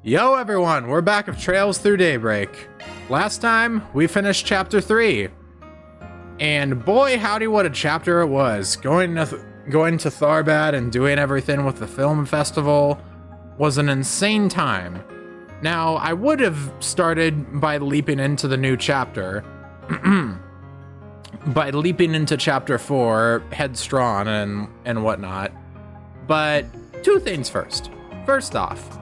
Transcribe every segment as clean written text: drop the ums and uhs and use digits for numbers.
Yo everyone, we're back of Trails Through Daybreak. Last time, we finished Chapter 3. And boy howdy what a chapter it was. Going to Tharbad and doing everything with the film festival was an insane time. Now, I would have started by leaping into the new chapter. By leaping into Chapter 4, headstrong and whatnot. But two things first. First off,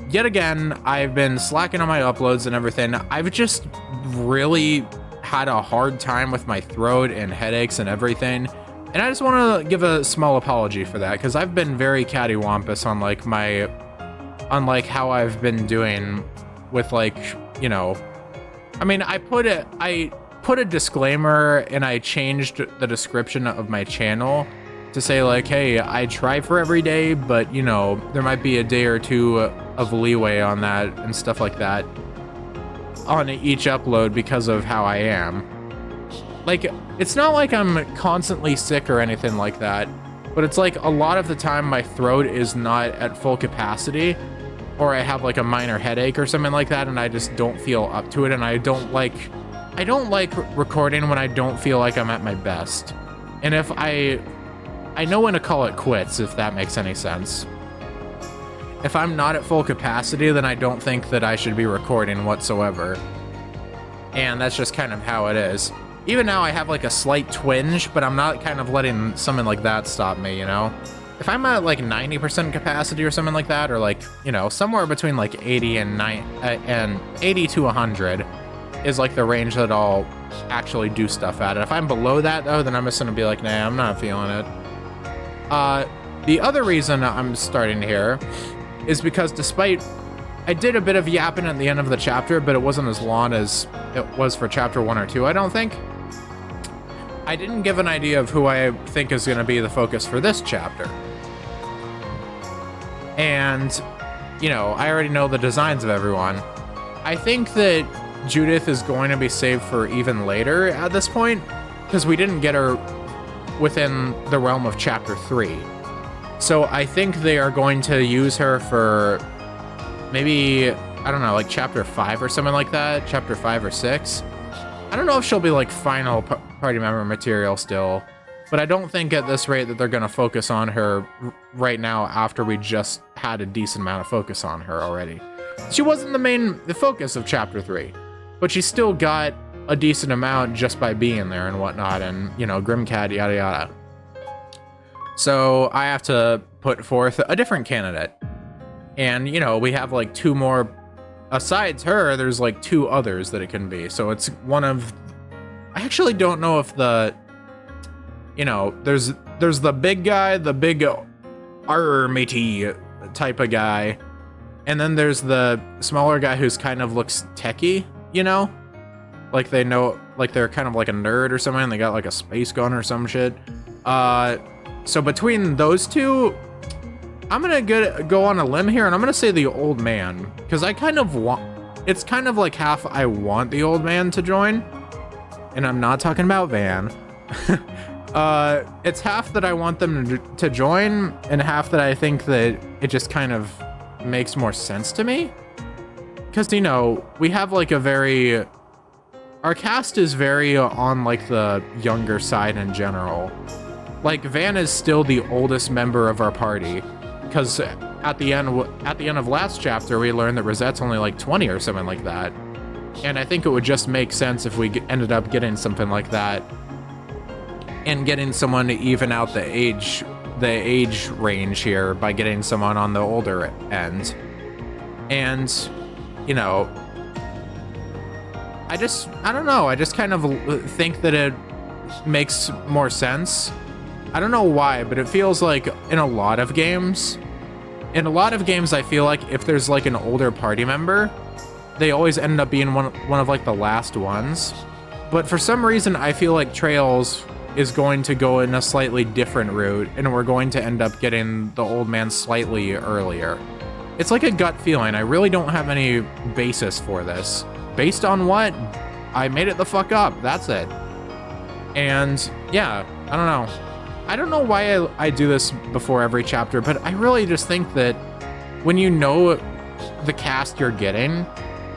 yet again, I've been slacking on my uploads and everything. I've just really had a hard time with my throat and headaches and everything. And I just want to give a small apology for that, because I've been very cattywampus on like how I've been doing with I put a disclaimer and I changed the description of my channel to say like, hey, I try for every day, but there might be a day or two of leeway on that and stuff like that on each upload because of how I am. Like, it's not like I'm constantly sick or anything like that, but it's like a lot of the time my throat is not at full capacity, or I have like a minor headache or something like that, and I just don't feel up to it, and I don't like recording when I don't feel like I'm at my best. And if I know when to call it quits, if that makes any sense. If I'm not at full capacity, then I don't think that I should be recording whatsoever. And that's just kind of how it is. Even now I have like a slight twinge, but I'm not kind of letting something like that stop me, If I'm at like 90% capacity or something like that, or like, somewhere between like 80 and 80 to 100 is like the range that I'll actually do stuff at. And if I'm below that though, then I'm just gonna be like, nah, I'm not feeling it. The other reason I'm starting here is because despite I did a bit of yapping at the end of the chapter, but it wasn't as long as it was for chapter 1 or 2, I don't think. I didn't give an idea of who I think is going to be the focus for this chapter. And, I already know the designs of everyone. I think that Judith is going to be saved for even later at this point, because we didn't get her within the realm of chapter 3. So I think they are going to use her for maybe, I don't know, like chapter 5 or something like that, chapter 5 or 6. I don't know if she'll be like final party member material still, but I don't think at this rate that they're going to focus on her right now after we just had a decent amount of focus on her already. She wasn't the focus of chapter 3, but she still got a decent amount just by being there and whatnot, and Grimcat, yada yada. So I have to put forth a different candidate, and we have like two more. Besides her, there's like two others that it can be. So it's one of, I actually don't know if the, there's the big guy, the big matey type of guy, and then there's the smaller guy who's kind of looks techie, like they know, like they're kind of like a nerd or something, and they got like a space gun or some shit. So between those two, I'm gonna go on a limb here, and I'm gonna say the old man, because I kind of want, it's kind of like half I want the old man to join, and I'm not talking about Van. It's half that I want them to join, and half that I think that it just kind of makes more sense to me. Because, we have like our cast is very on like the younger side in general. Like, Van is still the oldest member of our party, because at the end of last chapter, we learned that Rosette's only like 20 or something like that. And I think it would just make sense if we ended up getting something like that and getting someone to even out the age range here by getting someone on the older end. And, I don't know. I just kind of think that it makes more sense. I don't know why, but it feels like in a lot of games, I feel like if there's like an older party member, they always end up being one of like the last ones. But for some reason, I feel like Trails is going to go in a slightly different route, and we're going to end up getting the old man slightly earlier. It's like a gut feeling. I really don't have any basis for this. Based on what? I made it the fuck up. That's it. And yeah, I don't know. I don't know why I do this before every chapter, but I really just think that when the cast you're getting,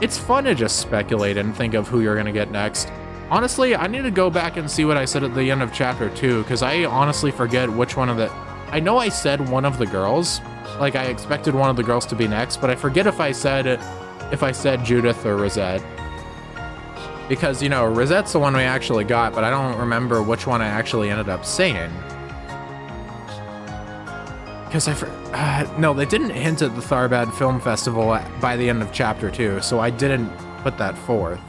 it's fun to just speculate and think of who you're gonna get next. Honestly, I need to go back and see what I said at the end of chapter 2, because I honestly forget which one of the... I know I said one of the girls, like I expected one of the girls to be next, but I forget if I said Judith or Rosette. Because, you know, Rosette's the one we actually got, but I don't remember which one I actually ended up saying. Because no, they didn't hint at the Tharbad Film Festival by the end of chapter 2, so I didn't put that forth.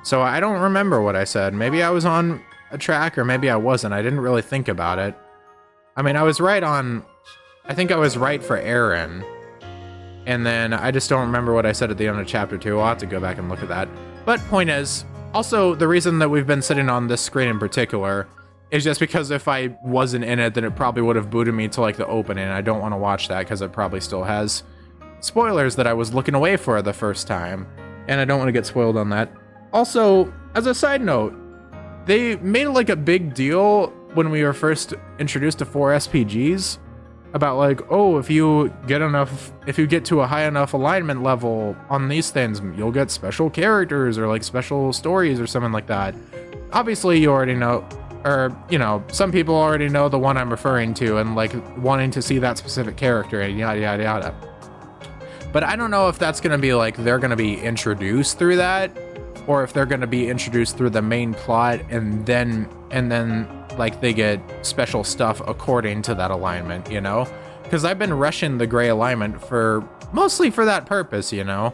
So I don't remember what I said. Maybe I was on a track, or maybe I wasn't. I didn't really think about it. I mean, I was right on... I think I was right for Aaron. And then I just don't remember what I said at the end of chapter 2. I'll have to go back and look at that. But point is, also, the reason that we've been sitting on this screen in particular is just because if I wasn't in it, then it probably would have booted me to, like, the opening. I don't want to watch that because it probably still has spoilers that I was looking away for the first time. And I don't want to get spoiled on that. Also, as a side note, they made like a big deal when we were first introduced to 4 SPGs about like, oh, if you get to a high enough alignment level on these things, you'll get special characters or like special stories or something like that. Obviously, you already know, or, you know, some people already know the one I'm referring to and like wanting to see that specific character and yada, yada, yada. But I don't know if that's going to be like, they're going to be introduced through that, or if they're going to be introduced through the main plot and then like they get special stuff according to that alignment, you know? Because I've been rushing the gray alignment mostly for that purpose, you know?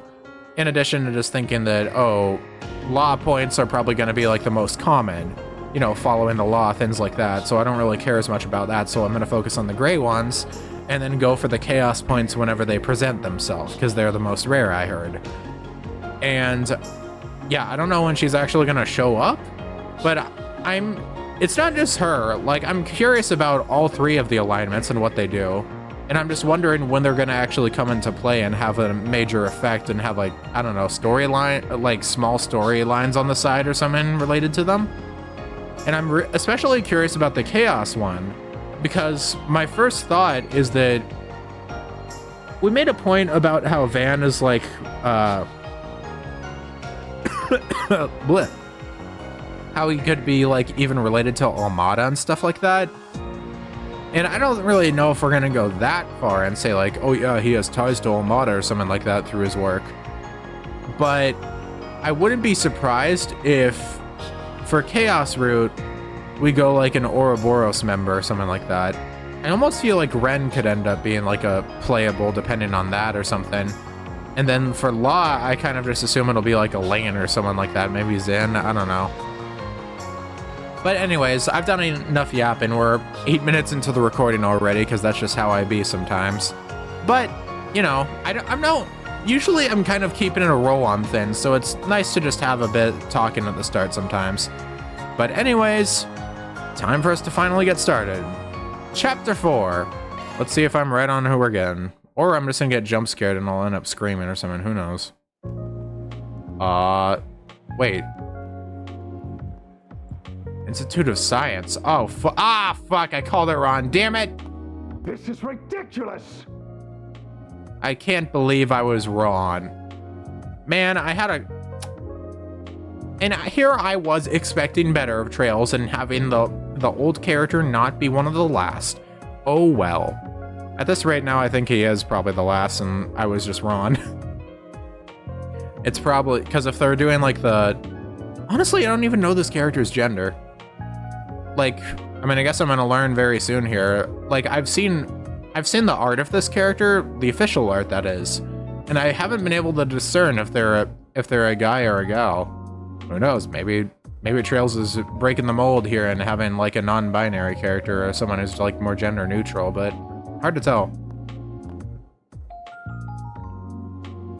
In addition to just thinking that, oh, law points are probably going to be like the most common, you know, following the law, things like that. So I don't really care as much about that. So I'm going to focus on the gray ones and then go for the chaos points whenever they present themselves, because they're the most rare, I heard. And yeah, I don't know when she's actually gonna show up, but it's not just her. Like, I'm curious about all 3 of the alignments and what they do. And I'm just wondering when they're gonna actually come into play and have a major effect and have like, I don't know, storyline, like small storylines on the side or something related to them. And I'm especially curious about the chaos one, because my first thought is that we made a point about how Van is like, bleh. How he could be like even related to Almada and stuff like that. And I don't really know if we're gonna go that far and say like, oh yeah, he has ties to Almada or something like that through his work. But I wouldn't be surprised if for Chaos Route we go like an Ouroboros member or something like that. I almost feel like Ren could end up being like a playable depending on that or something. And then for Law, I kind of just assume it'll be like a Lane or someone like that. Maybe Zen, I don't know. But anyways, I've done enough yapping. We're 8 minutes into the recording already, because that's just how I be sometimes. But, you know, usually I'm kind of keeping a roll on things, so it's nice to just have a bit talking at the start sometimes. But anyways, time for us to finally get started. Chapter 4. Let's see if I'm right on who we're getting. Or I'm just gonna get jump scared and I'll end up screaming or something, who knows. Wait. Institute of Science. Oh, fuck, I called it wrong, damn it! This is ridiculous! I can't believe I was wrong. Man, and here I was expecting better of Trails and having the old character not be one of the last. Oh well. At this rate now, I think he is probably the last, and I was just wrong. It's probably, because if they're doing like honestly, I don't even know this character's gender. Like, I mean, I guess I'm gonna learn very soon here. Like, I've seen the art of this character, the official art that is, and I haven't been able to discern if they're a guy or a gal. Who knows, maybe Trails is breaking the mold here and having like a non-binary character or someone who's like more gender neutral, but hard to tell.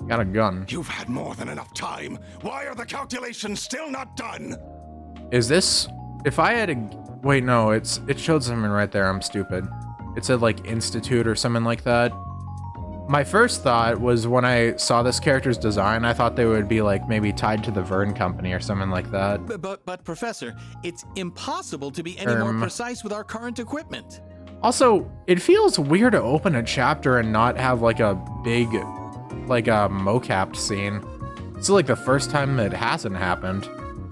Got a gun. You've had more than enough time. Why are the calculations still not done? Is this, if I had wait, no, it showed something right there. I'm stupid. It said like Institute or something like that. My first thought was when I saw this character's design, I thought they would be like maybe tied to the Verne company or something like that. But Professor, it's impossible to be any more precise with our current equipment. Also, it feels weird to open a chapter and not have like a big like a mocapped scene. It's like the first time it hasn't happened.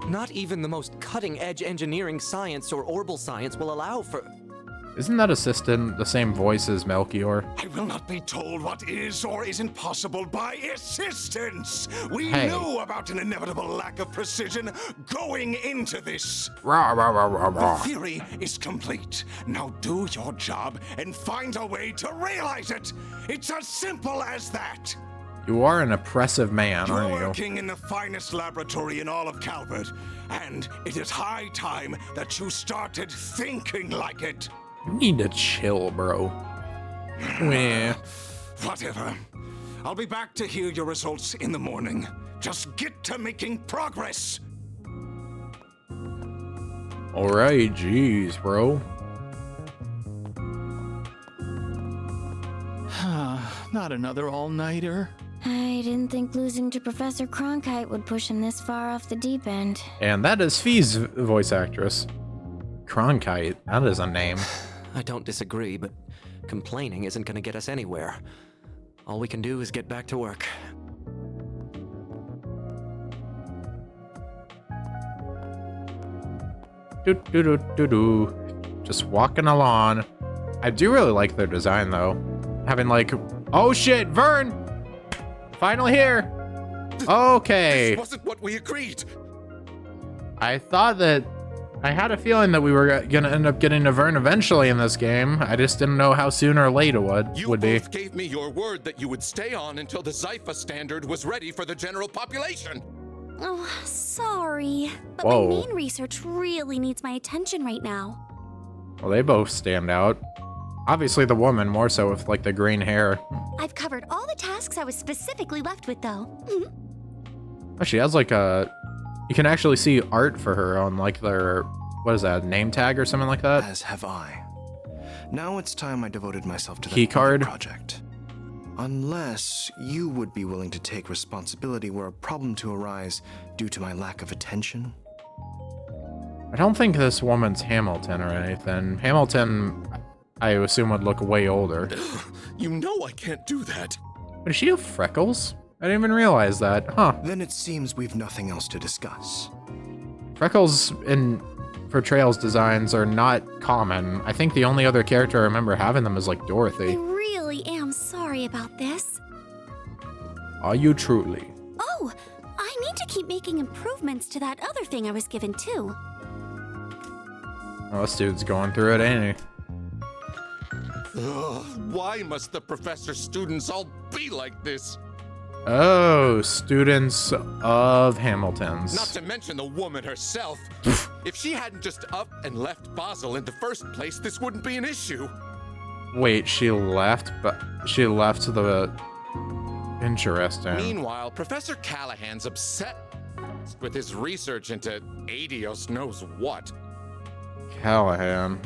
Not even the most cutting-edge engineering science or orbital science will allow for... Isn't that assistant the same voice as Melchior? I will not be told what is or isn't possible by assistance. We Hey. knew about an inevitable lack of precision going into this. Rah, rah, rah, rah, The rah. theory is complete. Now do your job and find a way to realize it. It's as simple as that. You are an oppressive man, You're aren't you? working in the finest laboratory in all of Calvert, and it is high time that you started thinking like it. You need to chill, bro. Meh. Whatever. I'll be back to hear your results in the morning. Just get to making progress. Alright, jeez, bro. Not another all-nighter. I didn't think losing to Professor Cronkite would push him this far off the deep end. And that is Fee's voice actress. Cronkite, that is a name. I don't disagree, but complaining isn't gonna get us anywhere. All we can do is get back to work. Do. Just walking along. I do really like their design, though. Having like, oh shit, Verne! Finally here! Okay. This wasn't what we agreed. I thought that I had a feeling that we were gonna end up getting to Verne eventually in this game. I just didn't know how soon or late it would be. both gave me your word that you would stay on until the Zypha standard was ready for the general population. Oh, sorry. But Whoa. my main research really needs my attention right now. Well, they both stand out. Obviously the woman more so with like the green hair. I've covered all the tasks I was specifically left with, though. Oh, she has like a... You can actually see art for her on like their... What is that, name tag or something like that? As have I. Now it's time I devoted myself to Key that card? project. Unless you would be willing to take responsibility were a problem to arise due to my lack of attention. I don't think this woman's Hamilton or anything. Hamilton, I assume, would look way older. You know I can't do that. But does she have freckles? I didn't even realize that. Huh. Then it seems we've nothing else to discuss. Freckles in Portrayal's designs are not common. I think the only other character I remember having them is like I Dorothy. really am sorry about this. Are you truly? Oh, I need to keep making improvements to that other thing I was given, too. Oh, this dude's going through it, ain't he? Ugh, why must the professor's students all be like this? Oh, students of Hamilton's. Not to mention the woman herself. If she hadn't just up and left Basel in the first place, this wouldn't be an issue. Wait, she left, but she left the... Interesting. Meanwhile, Professor Callahan's upset with his research into Adios knows what. Callahan,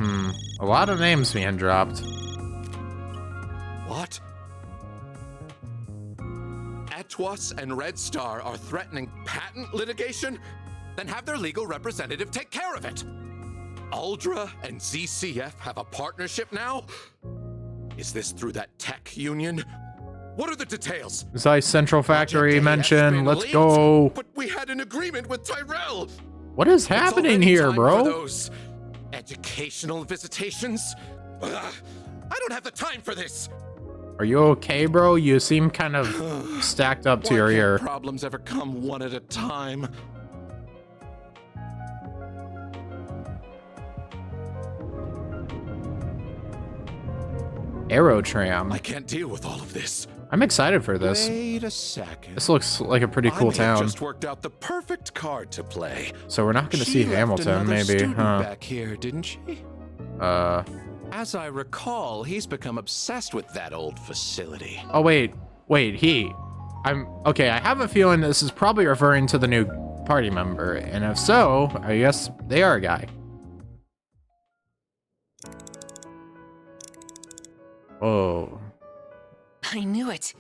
A lot of names being dropped. What? Atwas and Red Star are threatening patent litigation? Then have their legal representative take care of it. Uldra and ZCF have a partnership now? Is this through that tech union? What are the details? Zeiss Central Factory Project AF's mentioned. been Let's leaked, go. But we had an agreement with Tyrell. What is It's happening already here, time bro? For those educational visitations? Ugh, I don't have the time for this. Are you okay, bro? You seem kind of stacked up to Why your can't ear. problems ever come one at a time? Aerotram. I can't deal with all of this. I'm excited for this. Wait a second. This looks like a pretty cool I may have town. just worked out the perfect card to play. So we're not going to see She left Hamilton, another maybe, student huh? back here, didn't she? As I recall, he's become obsessed with that old facility. Oh, wait, he. Okay, I have a feeling this is probably referring to the new party member, and if so, I guess they are a guy. Oh. I knew it.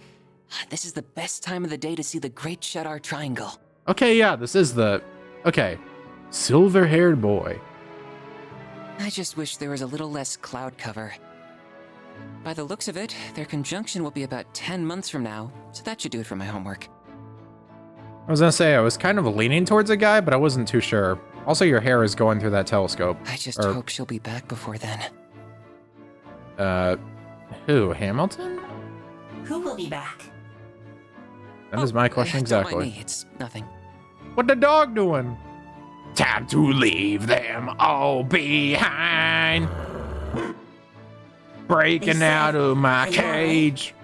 This is the best time of the day to see the Great Shadar Triangle. Okay, yeah, this is the... Okay. Silver-haired boy. I just wish there was a little less cloud cover. By the looks of it, their conjunction will be about 10 months from now, so that should do it for my homework. I was gonna say, I was kind of leaning towards a guy, but I wasn't too sure. Also, your hair is going through that telescope. I just hope she'll be back before then. Who? Hamilton? Who will be back? That is my question Don't mind exactly. me, it's nothing. What the dog doing? Time to leave them all behind. Breaking out of my cage.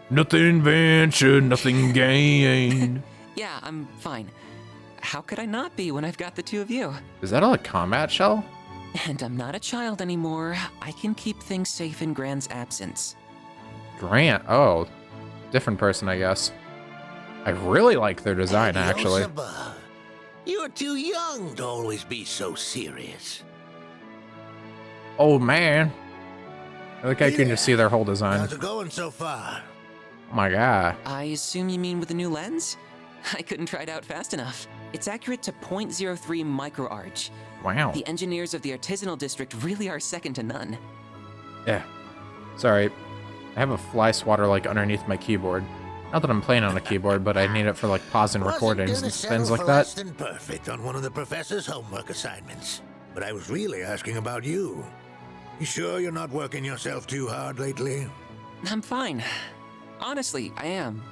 Nothing ventured, nothing gained. Yeah, I'm fine. How could I not be when I've got the two of you? Is that a combat shell? And I'm not a child anymore. I can keep things safe in Grant's absence. Grant? Oh, different person, I guess. I really like their design, actually. Beelzebub, you're too young to always be so serious. Old man. I think I can just see their whole design. How's it going so far? Oh my god. I assume you mean with the new lens? I couldn't try it out fast enough. It's accurate to 0.03 microarch. Wow. The engineers of the artisanal district really are second to none. Yeah. Sorry. I have a fly swatter like underneath my keyboard. Not that I'm playing on a keyboard, but I need it for like pausing recordings and things like that. Less than perfect on one of the professor's homework assignments, but I was really asking about you. You sure you're not working yourself too hard lately? I'm fine. Honestly, I am.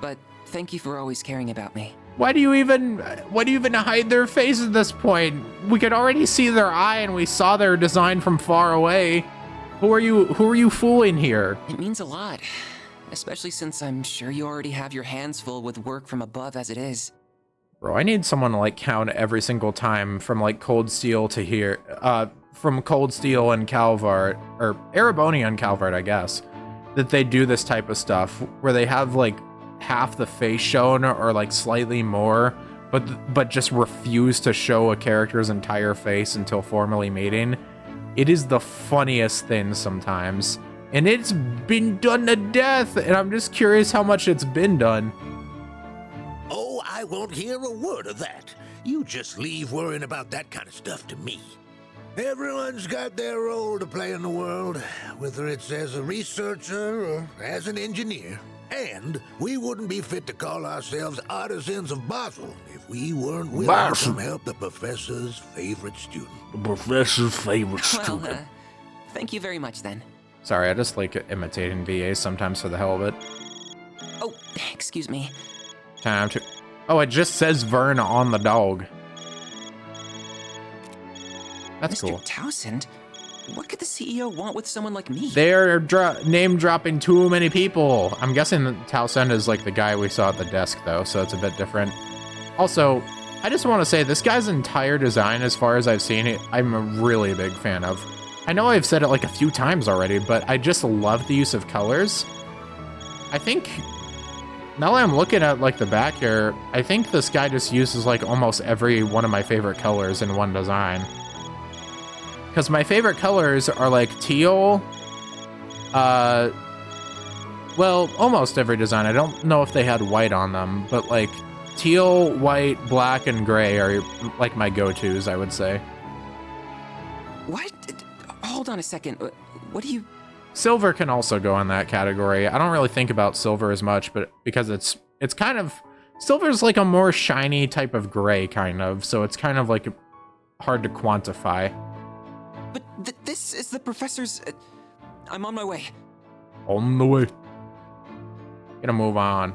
But thank you for always caring about me. Why do you even hide their face at this point? We could already see their eye and we saw their design from far away. Who are you fooling here? It means a lot. Especially since I'm sure you already have your hands full with work from above as it is. Bro, I need someone to like count every single time from like Cold Steel to here, from Cold Steel and Calvart, or Ereboni and Calvart, I guess, that they do this type of stuff where they have like half the face shown or like slightly more, but just refuse to show a character's entire face until formally mating. It is the funniest thing sometimes. And it's been done to death, and I'm just curious how much it's been done. Oh, I won't hear a word of that. You just leave worrying about that kind of stuff to me. Everyone's got their role to play in the world, whether it's as a researcher or as an engineer. And we wouldn't be fit to call ourselves artisans of Basel if we weren't willing to come help the professor's favorite student. The professor's favorite student. Well, thank you very much then. Sorry, I just like imitating VAs sometimes for the hell of it. Oh, excuse me. Time to... Oh, it just says Verne on the dog. That's Mr. cool. Townsend? What could the CEO want with someone like me? They're name-dropping too many people. I'm guessing that Townsend is like the guy we saw at the desk, though, so it's a bit different. Also, I just want to say, this guy's entire design, as far as I've seen it, I'm a really big fan of. I know I've said it like a few times already, but I just love the use of colors. I think, now that I'm looking at like the back here, I think this guy just uses like almost every one of my favorite colors in one design. Because my favorite colors are like teal, well, almost every design. I don't know if they had white on them, but like teal, white, black, and gray are like my go-tos, I would say. What? Hold on a second. What do you... Silver can also go in that category. I don't really think about silver as much, but because it's kind of... Silver's like a more shiny type of gray, kind of, so it's kind of like hard to quantify. But this is the professor's... I'm on my way. On the way. Gonna move on.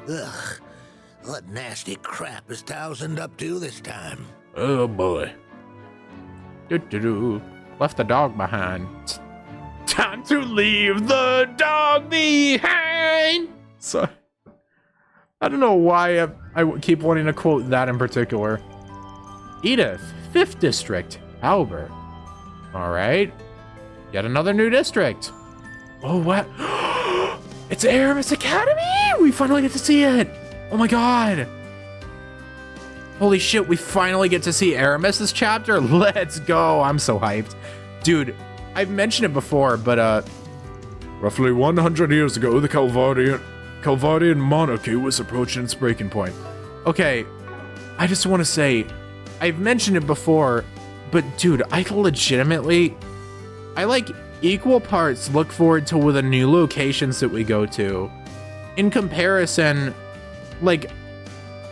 Ugh. What nasty crap is Townsend up to this time? Oh boy. Left the dog behind. Time to leave the dog behind. So, I don't know why I keep wanting to quote that in particular. Edith, 5th District, Albert. All right. Yet another new district. Oh, what? It's Aramis Academy! We finally get to see it. Oh my god. Holy shit, we finally get to see Aramis this chapter. Let's go. I'm so hyped. Dude, I've mentioned it before, but Roughly 100 years ago, the Calvardian monarchy was approaching its breaking point. okay, I just want to say, I've mentioned it before, But dude, I like equal parts look forward to the new locations that we go to. In comparison, like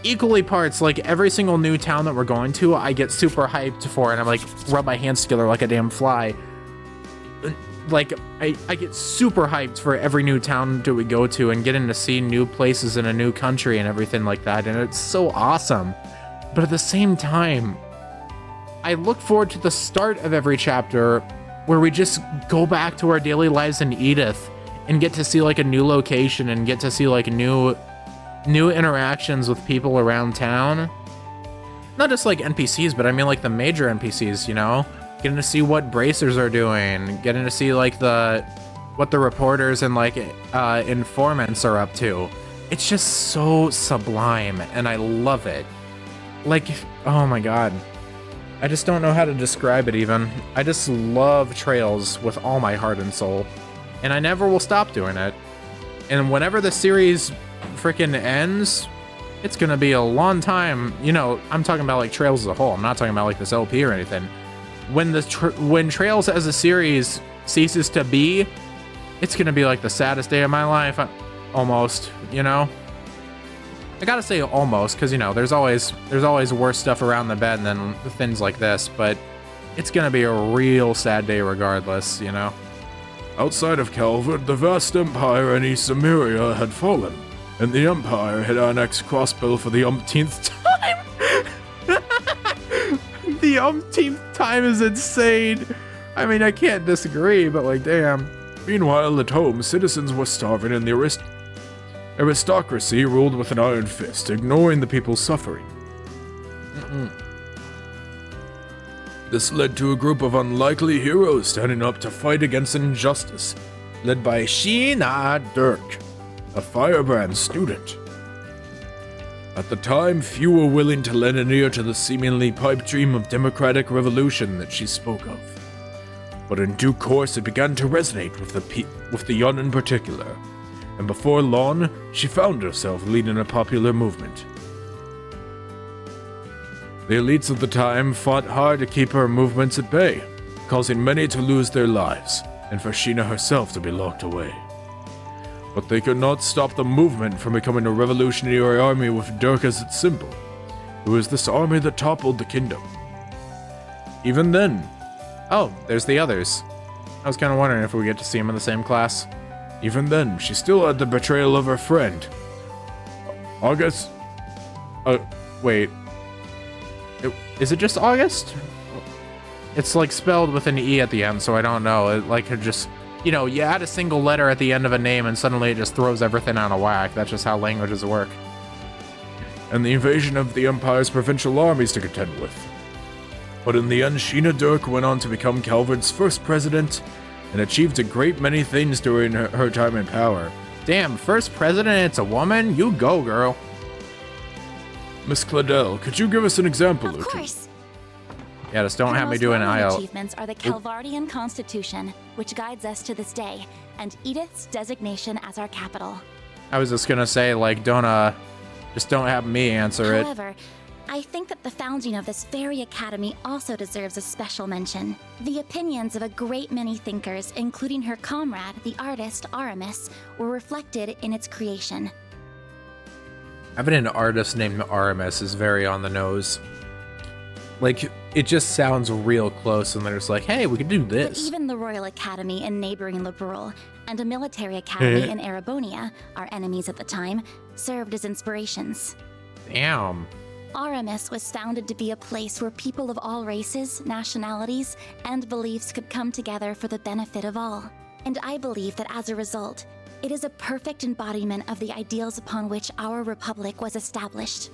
equally parts, like every single new town that we're going to, I get super hyped for, and I'm like rub my hands together like a damn fly. Like I get super hyped for every new town that we go to and getting to see new places in a new country and everything like that, and it's so awesome. But at the same time, I look forward to the start of every chapter where we just go back to our daily lives in Edith and get to see like a new location and get to see like new interactions with people around town. Not just like NPCs, but I mean like the major NPCs, you know? Getting to see what bracers are doing, getting to see like what the reporters and like informants are up to. It's just so sublime and I love it. Like, oh my god. I just don't know how to describe it even. I just love Trails with all my heart and soul. And I never will stop doing it. And whenever the series freaking ends, it's gonna be a long time. You know, I'm talking about like Trails as a whole. I'm not talking about like this LP or anything. When Trails as a series ceases to be, it's gonna be like the saddest day of my life. Almost, you know? I gotta say almost, because, you know, there's always worse stuff around the bend than things like this, but it's gonna be a real sad day regardless, you know? Outside of Calvert, the vast empire in East Samaria had fallen, and the Empire had annexed Crossbill for the umpteenth time. The umpteenth time is insane. I mean, I can't disagree, but like, damn. Meanwhile, at home, citizens were starving and the aristocracy ruled with an iron fist, ignoring the people's suffering. This led to a group of unlikely heroes standing up to fight against injustice, led by Sheena Dirk, a firebrand student. At the time, few were willing to lend an ear to the seemingly pipe dream of democratic revolution that she spoke of. But in due course, it began to resonate with the young in particular, and before long, she found herself leading a popular movement. The elites of the time fought hard to keep her movements at bay, causing many to lose their lives, and for Sheena herself to be locked away. But they could not stop the movement from becoming a revolutionary army with Dirk as its symbol. It was this army that toppled the kingdom. Even then... Oh, there's the others. I was kind of wondering if we get to see them in the same class. Even then, she still had the betrayal of her friend. August... wait. Is it just August? It's like spelled with an E at the end, so I don't know. It like it just... You know, you add a single letter at the end of a name and suddenly it just throws everything out of whack. That's just how languages work. And the invasion of the Empire's provincial armies to contend with. But in the end, Sheena Dirk went on to become Calvert's first president and achieved a great many things during her time in power. Damn, first president, it's a woman? You go, girl. Miss Claudel, could you give us an example or two? Of course. Yeah, just don't have me do an IELTS. Achievements are the Calvardian Constitution, which guides us to this day, and Edith's designation as our capital. I was just gonna say, like, just don't have me answer it. However, I think that the founding of this very academy also deserves a special mention. The opinions of a great many thinkers, including her comrade, the artist Aramis, were reflected in its creation. Having an artist named Aramis is very on the nose. Like, it just sounds real close, and they're just like, hey, we could do this. But even the Royal Academy in neighboring Liberal and a military academy in Arabonia, our enemies at the time, served as inspirations. Damn. Aramis was founded to be a place where people of all races, nationalities, and beliefs could come together for the benefit of all. And I believe that as a result, it is a perfect embodiment of the ideals upon which our republic was established.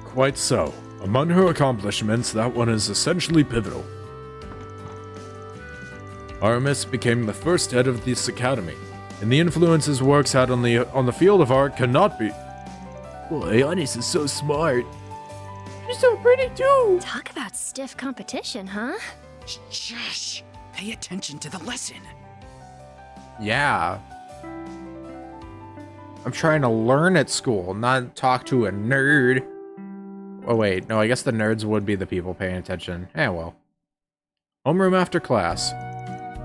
Quite so. Among her accomplishments, that one is essentially pivotal. Aramis became the first head of this academy, and the influence his works had on the field of art cannot be... Boy, Aramis is so smart. You're so pretty too! Talk about stiff competition, huh? Shush! Pay attention to the lesson. Yeah. I'm trying to learn at school, not talk to a nerd. Oh, wait. No, I guess the nerds would be the people paying attention. Eh, well. Homeroom after class.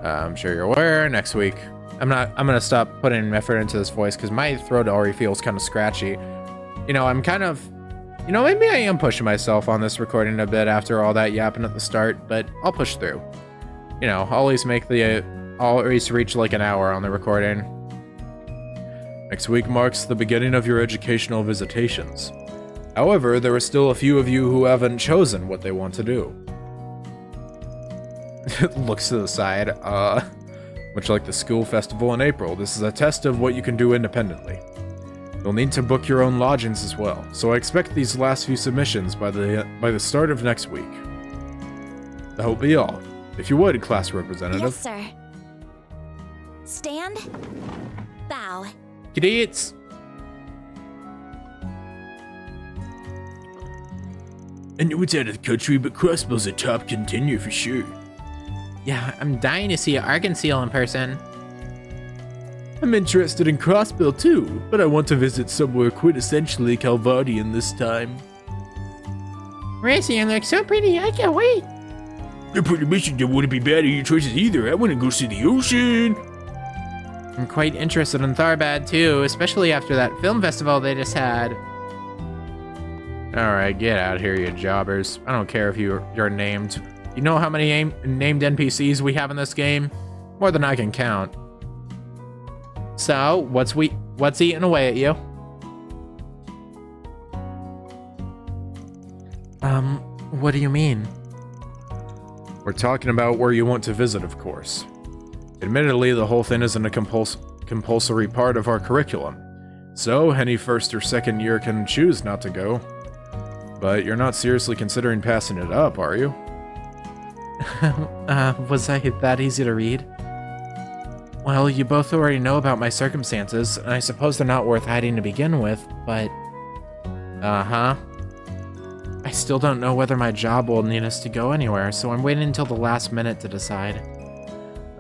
I'm sure you're aware, next week. I'm gonna stop putting effort into this voice because my throat already feels kind of scratchy. You know, I'm kind of... You know, maybe I am pushing myself on this recording a bit after all that yapping at the start, but I'll push through. You know, I'll always reach like an hour on the recording. Next week marks the beginning of your educational visitations. However, there are still a few of you who haven't chosen what they want to do. Looks to the side. Much like the school festival in April, this is a test of what you can do independently. You'll need to book your own lodgings as well, so I expect these last few submissions by the start of next week. That will be all. If you would, class representative. Yes, sir. Stand. Bow. Idiots. I know it's out of the country, but Crossbow's a top contender for sure. Yeah, I'm dying to see Arkansas in person. I'm interested in Crossbill too, but I want to visit somewhere quintessentially Calvardian this time. Racy, looks so pretty, I can't wait. Your pretty mission wouldn't be bad at your choices either. I want to go see the ocean. I'm quite interested in Tharbad too, especially after that film festival they just had. Alright, get out of here, you jobbers. I don't care if you're named. You know how many named NPCs we have in this game? More than I can count. So, what's eating away at you? What do you mean? We're talking about where you want to visit, of course. Admittedly, the whole thing isn't a compulsory part of our curriculum, so any first or second year can choose not to go. But you're not seriously considering passing it up, are you? Was I that easy to read? Well, you both already know about my circumstances, and I suppose they're not worth hiding to begin with, but... Uh-huh. I still don't know whether my job will need us to go anywhere, so I'm waiting until the last minute to decide.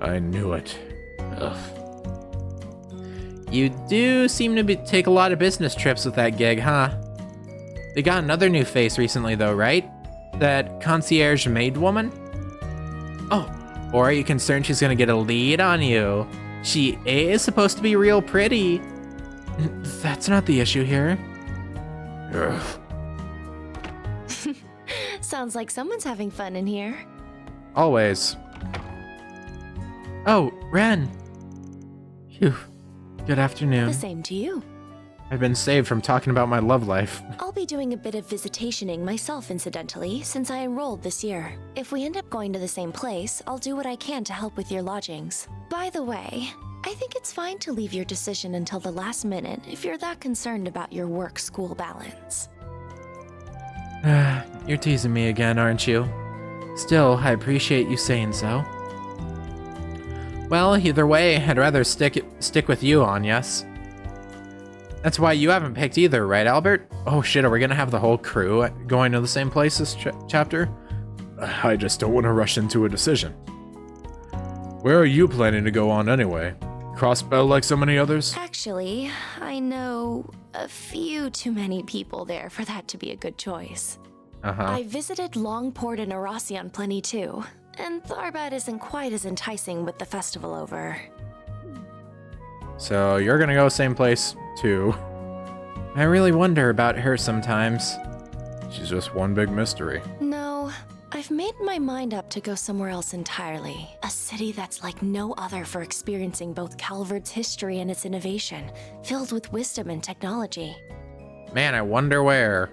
I knew it. Ugh. You do seem to take a lot of business trips with that gig, huh? They got another new face recently though, right? That concierge maid woman? Oh, or are you concerned she's gonna get a lead on you? She is supposed to be real pretty. That's not the issue here. Ugh. Sounds like someone's having fun in here. Always. Oh, Ren. Phew. Good afternoon. The same to you. I've been saved from talking about my love life. I'll be doing a bit of visitationing myself, incidentally, since I enrolled this year. If we end up going to the same place, I'll do what I can to help with your lodgings. By the way, I think it's fine to leave your decision until the last minute if you're that concerned about your work-school balance. You're teasing me again, aren't you? Still, I appreciate you saying so. Well, either way, I'd rather stick with you, Agnes. That's why you haven't picked either, right, Albert? Oh shit, are we gonna have the whole crew going to the same place this chapter? I just don't want to rush into a decision. Where are you planning to go on anyway? Crossbell like so many others? Actually, I know a few too many people there for that to be a good choice. I visited Longport and Aracion plenty too, and Tharbad isn't quite as enticing with the festival over. So you're gonna go same place too. I really wonder about her sometimes. She's just one big mystery. No, I've made my mind up to go somewhere else entirely. A city that's like no other for experiencing both Calvard's history and its innovation, filled with wisdom and technology. Man, I wonder where.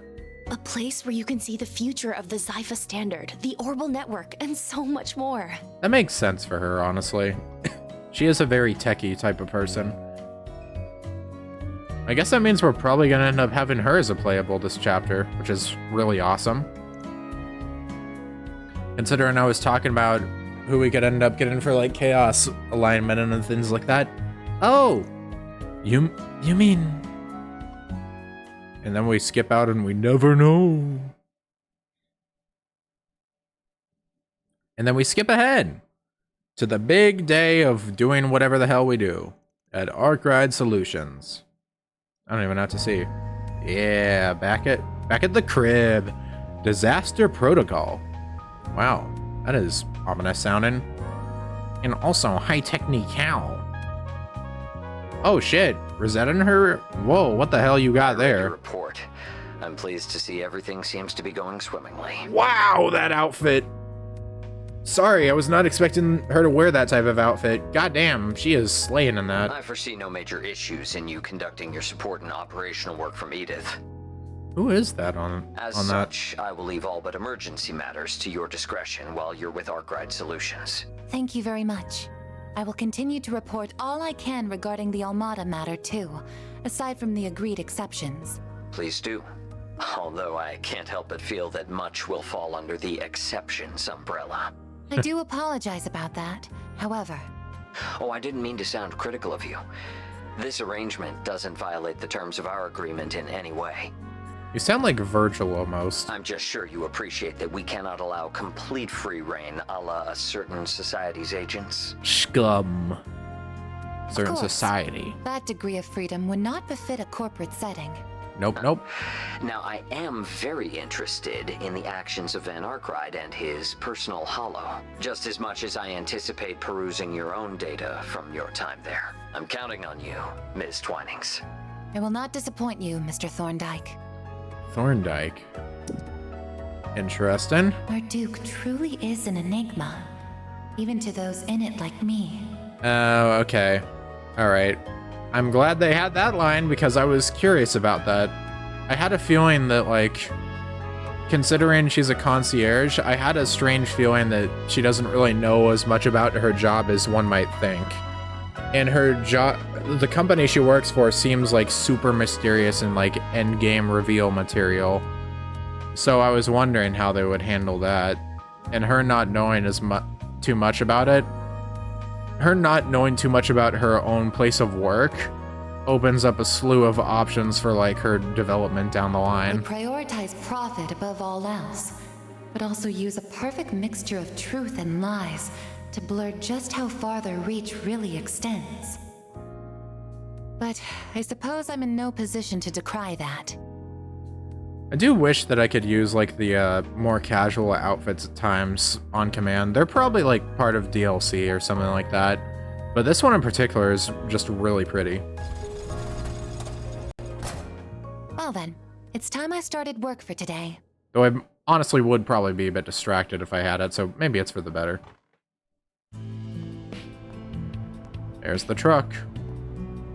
A place where you can see the future of the Zypha Standard, the Orbal Network, and so much more. That makes sense for her, honestly. She is a very techie type of person. I guess that means we're probably gonna end up having her as a playable this chapter, which is really awesome. Considering I was talking about who we could end up getting for like chaos alignment and things like that. Oh! You mean... And then we skip out and we never know. And then we skip ahead to the big day of doing whatever the hell we do at Arkride Solutions. I don't even have to see. Yeah, back it. Back at the crib. Disaster protocol. Wow, that is ominous sounding. And also high technical. Oh shit, Rosetta and her? Whoa, what the hell you got there? Report. I'm pleased to see everything seems to be going swimmingly. Wow, that outfit. Sorry, I was not expecting her to wear that type of outfit. Goddamn, she is slaying in that. I foresee no major issues in you conducting your support and operational work from Edith. Who is that on As that? such, I will leave all but emergency matters to your discretion while you're with Arkwright Solutions. Thank you very much. I will continue to report all I can regarding the Almada matter too, aside from the agreed exceptions. Please do. Although I can't help but feel that much will fall under the exceptions umbrella. I do apologize about that. However... Oh, I didn't mean to sound critical of you. This arrangement doesn't violate the terms of our agreement in any way. You sound like Virgil almost. I'm just sure you appreciate that we cannot allow complete free reign a la a certain society's agents. Scum. Certain Of course, society. that degree of freedom would not befit a corporate setting. Nope, nope. Now, I am very interested in the actions of Van Arkwright and his personal hollow, just as much as I anticipate perusing your own data from your time there. I'm counting on you, Ms. Twinings. I will not disappoint you, Mr. Thorndyke. Thorndyke. Interesting. Our Duke truly is an enigma, even to those in it like me. Oh, okay. Alright. I'm glad they had that line because I was curious about that. I had a feeling that, like, considering she's a concierge, I had a strange feeling that she doesn't really know as much about her job as one might think. And her job, the company she works for seems like super mysterious and like endgame reveal material. So I was wondering how they would handle that. And her not knowing too much about it, her not knowing too much about her own place of work opens up a slew of options for like her development down the line. We prioritize profit above all else, but also use a perfect mixture of truth and lies to blur just how far their reach really extends. But I suppose I'm in no position to decry that. I do wish that I could use like the more casual outfits at times on command. They're probably like part of DLC or something like that. But this one in particular is just really pretty. Well then, it's time I started work for today. Though I honestly would probably be a bit distracted if I had it, so maybe it's for the better. There's the truck.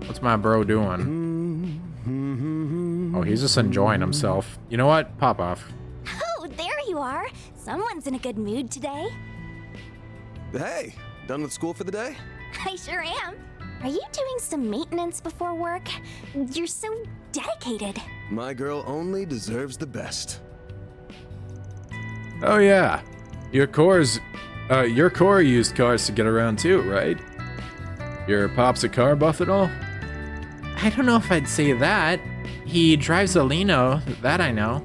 What's my bro doing? Oh, he's just enjoying himself. You know what? Pop off. Oh, there you are. Someone's in a good mood today. Hey, done with school for the day? I sure am. Are you doing some maintenance before work? You're so dedicated. My girl only deserves the best. Oh yeah, your core used cars to get around too, right? Your pop's a car buff at all? I don't know if I'd say that. He drives a Lino, that I know.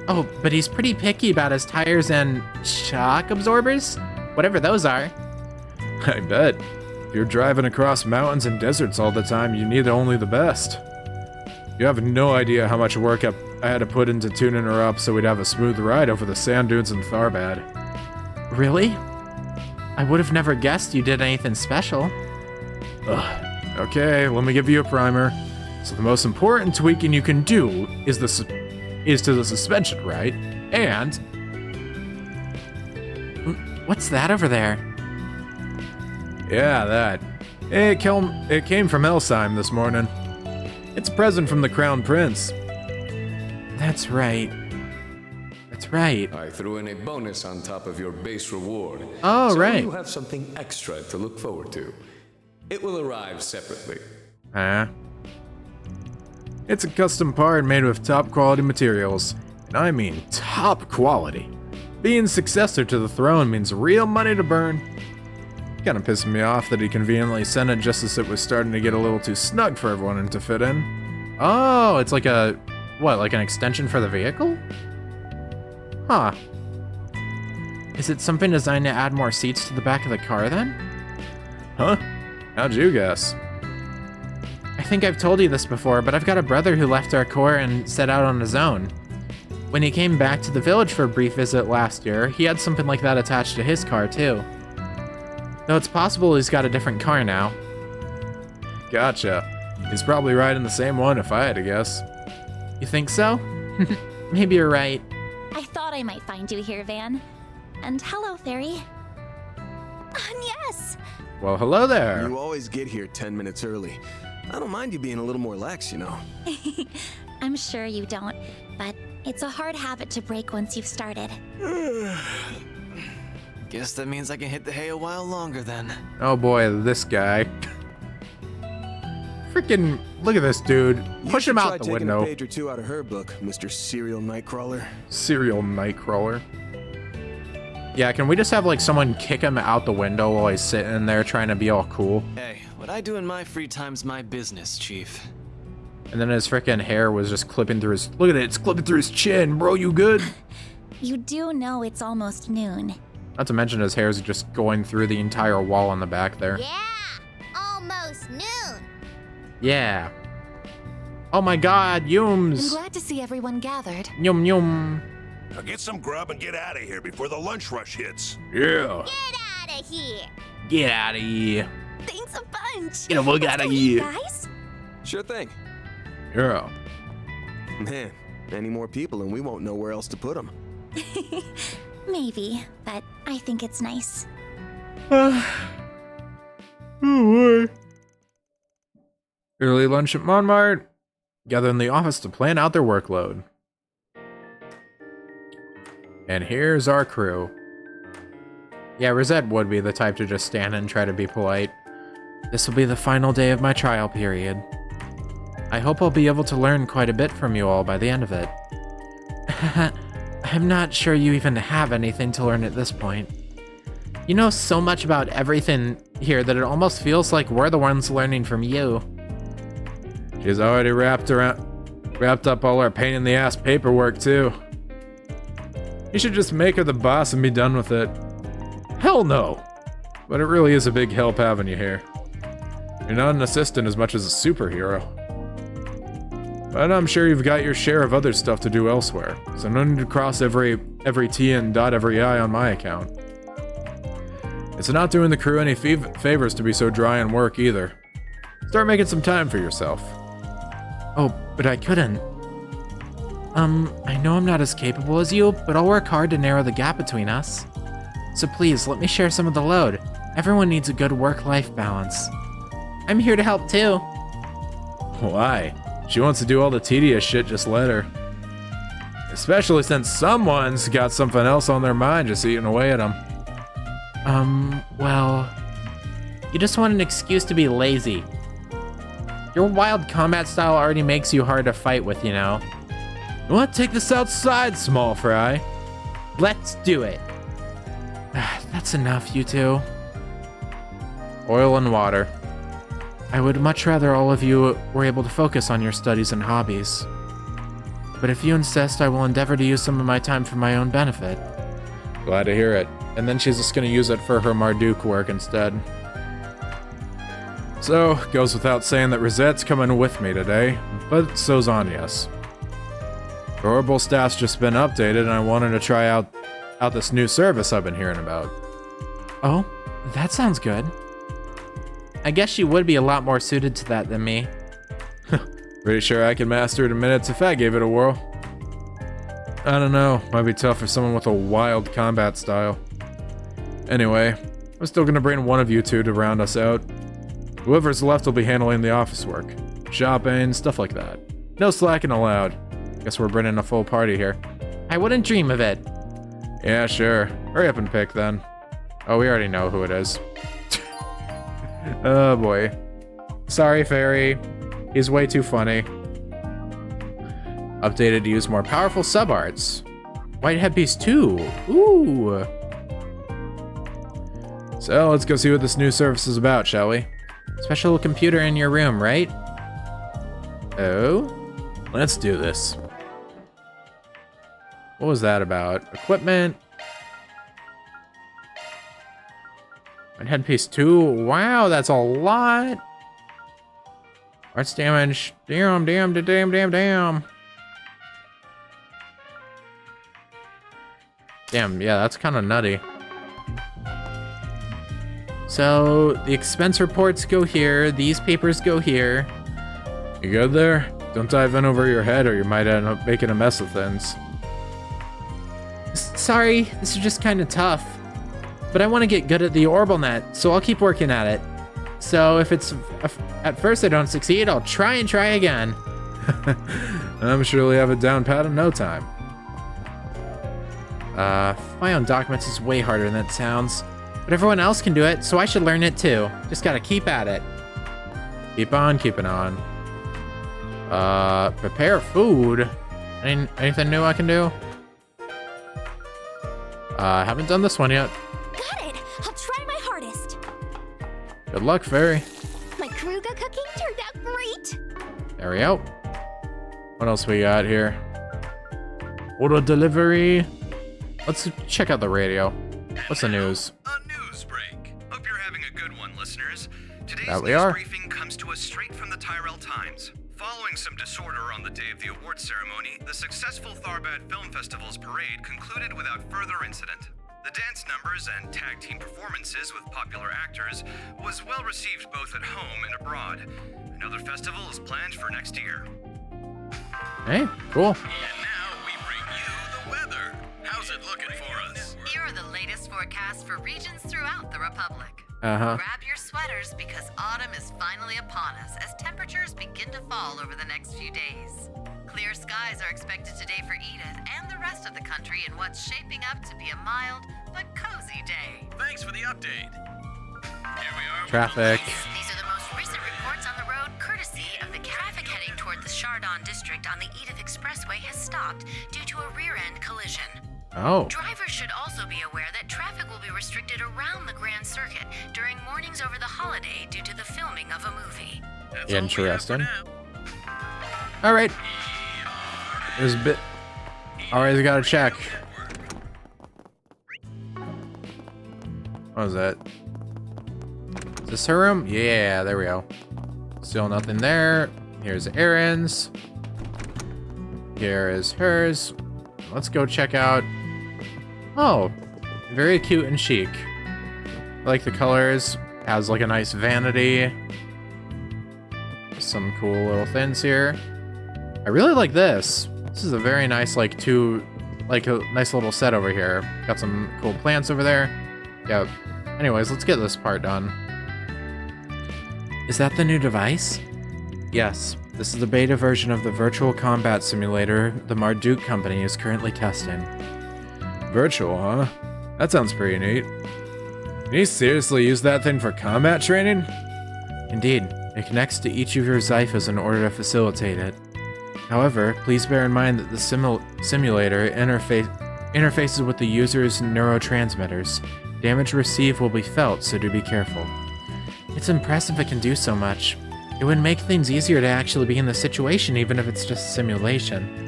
Oh, but he's pretty picky about his tires and shock absorbers? Whatever those are. I bet. If you're driving across mountains and deserts all the time, you need only the best. You have no idea how much work I had to put into tuning her up so we'd have a smooth ride over the sand dunes in Tharbad. Really? I would have never guessed you did anything special. Ugh. Okay, let me give you a primer. So the most important tweaking you can do is to the suspension, right? And what's that over there? Yeah, that. It came from Elsheim this morning. It's a present from the Crown Prince. That's right. That's right. I threw in a bonus on top of your base reward. Oh, so right. You have something extra to look forward to. It will arrive separately. It's a custom part made with top quality materials. And I mean top quality. Being successor to the throne means real money to burn. Kinda pissing me off that he conveniently sent it just as it was starting to get a little too snug for everyone to fit in. Oh, it's like a, what, like an extension for the vehicle? Huh. Is it something designed to add more seats to the back of the car then? Huh? How'd you guess? I think I've told you this before, but I've got a brother who left our corps and set out on his own. When he came back to the village for a brief visit last year, he had something like that attached to his car too. Though it's possible he's got a different car now. Gotcha. He's probably riding the same one if I had to guess. You think so? Maybe you're right. I thought I might find you here, Van. And hello, Fairy. Yes! Well, hello there. You always get here 10 minutes early. I don't mind you being a little more lax, you know. I'm sure you don't, but it's a hard habit to break once you've started. Guess that means I can hit the hay a while longer then. Oh boy, this guy. Freaking look at this dude. Push him out the window. A page or two out of her book, Mr. Serial Nightcrawler. Serial Nightcrawler. Yeah, can we just have like someone kick him out the window while he's sitting there trying to be all cool? Hey, what I do in my free time's my business, Chief. And then his freaking hair was just clipping through his. Look at it, it's clipping through his chin, bro. You good? You do know it's almost noon. Not to mention his hair's just going through the entire wall on the back there. Yeah, almost noon. Yeah. Oh my God, Yums. I'm glad to see everyone gathered. Yum yum. Now get some grub and get out of here before the lunch rush hits. Yeah. Get out of here. Get out of here. Thanks a bunch. Get a bug out of here. Guys? Sure thing. Yeah. Man, any more people and we won't know where else to put them. Maybe, but I think it's nice. Oh boy. Early lunch at Montmartre. Gather in the office to plan out their workload. And here's our crew. Yeah, Rosette would be the type to just stand and try to be polite. This will be the final day of my trial period. I hope I'll be able to learn quite a bit from you all by the end of it. I'm not sure you even have anything to learn at this point. You know so much about everything here that it almost feels like we're the ones learning from you. She's already wrapped up all our pain in the ass paperwork too. You should just make her the boss and be done with it. Hell no! But it really is a big help having you here. You're not an assistant as much as a superhero. But I'm sure you've got your share of other stuff to do elsewhere, so no need to cross every T and dot every I on my account. It's not doing the crew any favors to be so dry in work either. Start making some time for yourself. Oh, but I couldn't. I know I'm not as capable as you, but I'll work hard to narrow the gap between us. So please, let me share some of the load. Everyone needs a good work-life balance. I'm here to help too. Why? She wants to do all the tedious shit, just let her. Especially since someone's got something else on their mind just eating away at them. Well... You just want an excuse to be lazy. Your wild combat style already makes you hard to fight with, you know. You want to take this outside, small fry? Let's do it. That's enough, you two. Oil and water. I would much rather all of you were able to focus on your studies and hobbies. But if you insist, I will endeavor to use some of my time for my own benefit. Glad to hear it. And then she's just gonna use it for her Marduk work instead. So, goes without saying that Rosette's coming with me today, but so's Anya's. Her orbital staff's just been updated and I wanted to try out this new service I've been hearing about. Oh, that sounds good. I guess she would be a lot more suited to that than me. Pretty sure I could master it in minutes if I gave it a whirl. I don't know, might be tough for someone with a wild combat style. Anyway, I'm still gonna bring one of you two to round us out. Whoever's left will be handling the office work. Shopping, stuff like that. No slacking allowed. Guess we're bringing a full party here. I wouldn't dream of it. Yeah, sure. Hurry up and pick then. Oh, we already know who it is. Oh boy. Sorry, Fairy. He's way too funny. Updated to use more powerful sub-arts. White headpiece 2. Ooh. So, let's go see what this new service is about, shall we? Special computer in your room, right? Oh? Let's do this. What was that about? Equipment? And headpiece 2. Wow, that's a lot. Arts damage. Damn. Damn, yeah, that's kind of nutty. So, the expense reports go here, these papers go here. You good there? Don't dive in over your head or you might end up making a mess of things. Sorry, this is just kind of tough. But I want to get good at the orbital net, so I'll keep working at it. So if at first I don't succeed, I'll try again. I'm sure you'll have it down pat in no time. My own documents is way harder than it sounds. But everyone else can do it, so I should learn it too. Just gotta keep at it. Keep on keeping on. Prepare food. Anything new I can do? Haven't done this one yet. Got it! I'll try my hardest. Good luck, Fairy. My Kruga cooking turned out great. There we go. What else we got here? Order delivery. Let's check out the radio. What's the news? A news break. Hope you're having a good one, listeners. Today's That we news are. briefing comes to us straight from the Tyrell Times. Following some disorder on the day of the awards ceremony, the successful Tharbad Film Festival's parade concluded without further incident. The dance numbers and tag team performances with popular actors was well received both at home and abroad. Another festival is planned for next year. Hey, cool. And now we bring you the weather. How's it looking for us? Here are the latest forecasts for regions throughout the Republic. Uh-huh. Grab your sweaters because autumn is finally upon us as temperatures begin to fall over the next few days. Clear skies are expected today for Edith and the rest of the country in what's shaping up to be a mild but cozy day. Thanks for the update. Here we are. Traffic. These are the most recent reports on the road courtesy of the traffic heading toward the Chardon district on the Edith Expressway has stopped due to a rear-end collision. Oh. Drivers should also be aware that traffic will be restricted around the Grand Circuit during mornings over the holiday due to the filming of a movie. Interesting. All right. There's a bit. Always gotta check. What was that? Is this her room? Yeah, there we go. Still nothing there. Here's Aaron's. Here is hers. Let's go check out. Oh, very cute and chic. I like the colors. Has like a nice vanity. Some cool little things here. I really like this. This is a very nice, like a nice little set over here. Got some cool plants over there. Yeah. Anyways, let's get this part done. Is that the new device? Yes. This is the beta version of the virtual combat simulator the Marduk company is currently testing. Virtual, huh? That sounds pretty neat. Can you seriously use that thing for combat training? Indeed. It connects to each of your Zyphas in order to facilitate it. However, please bear in mind that the simulator interfaces with the user's neurotransmitters. Damage received will be felt, so do be careful. It's impressive it can do so much. It would make things easier to actually be in the situation, even if it's just a simulation.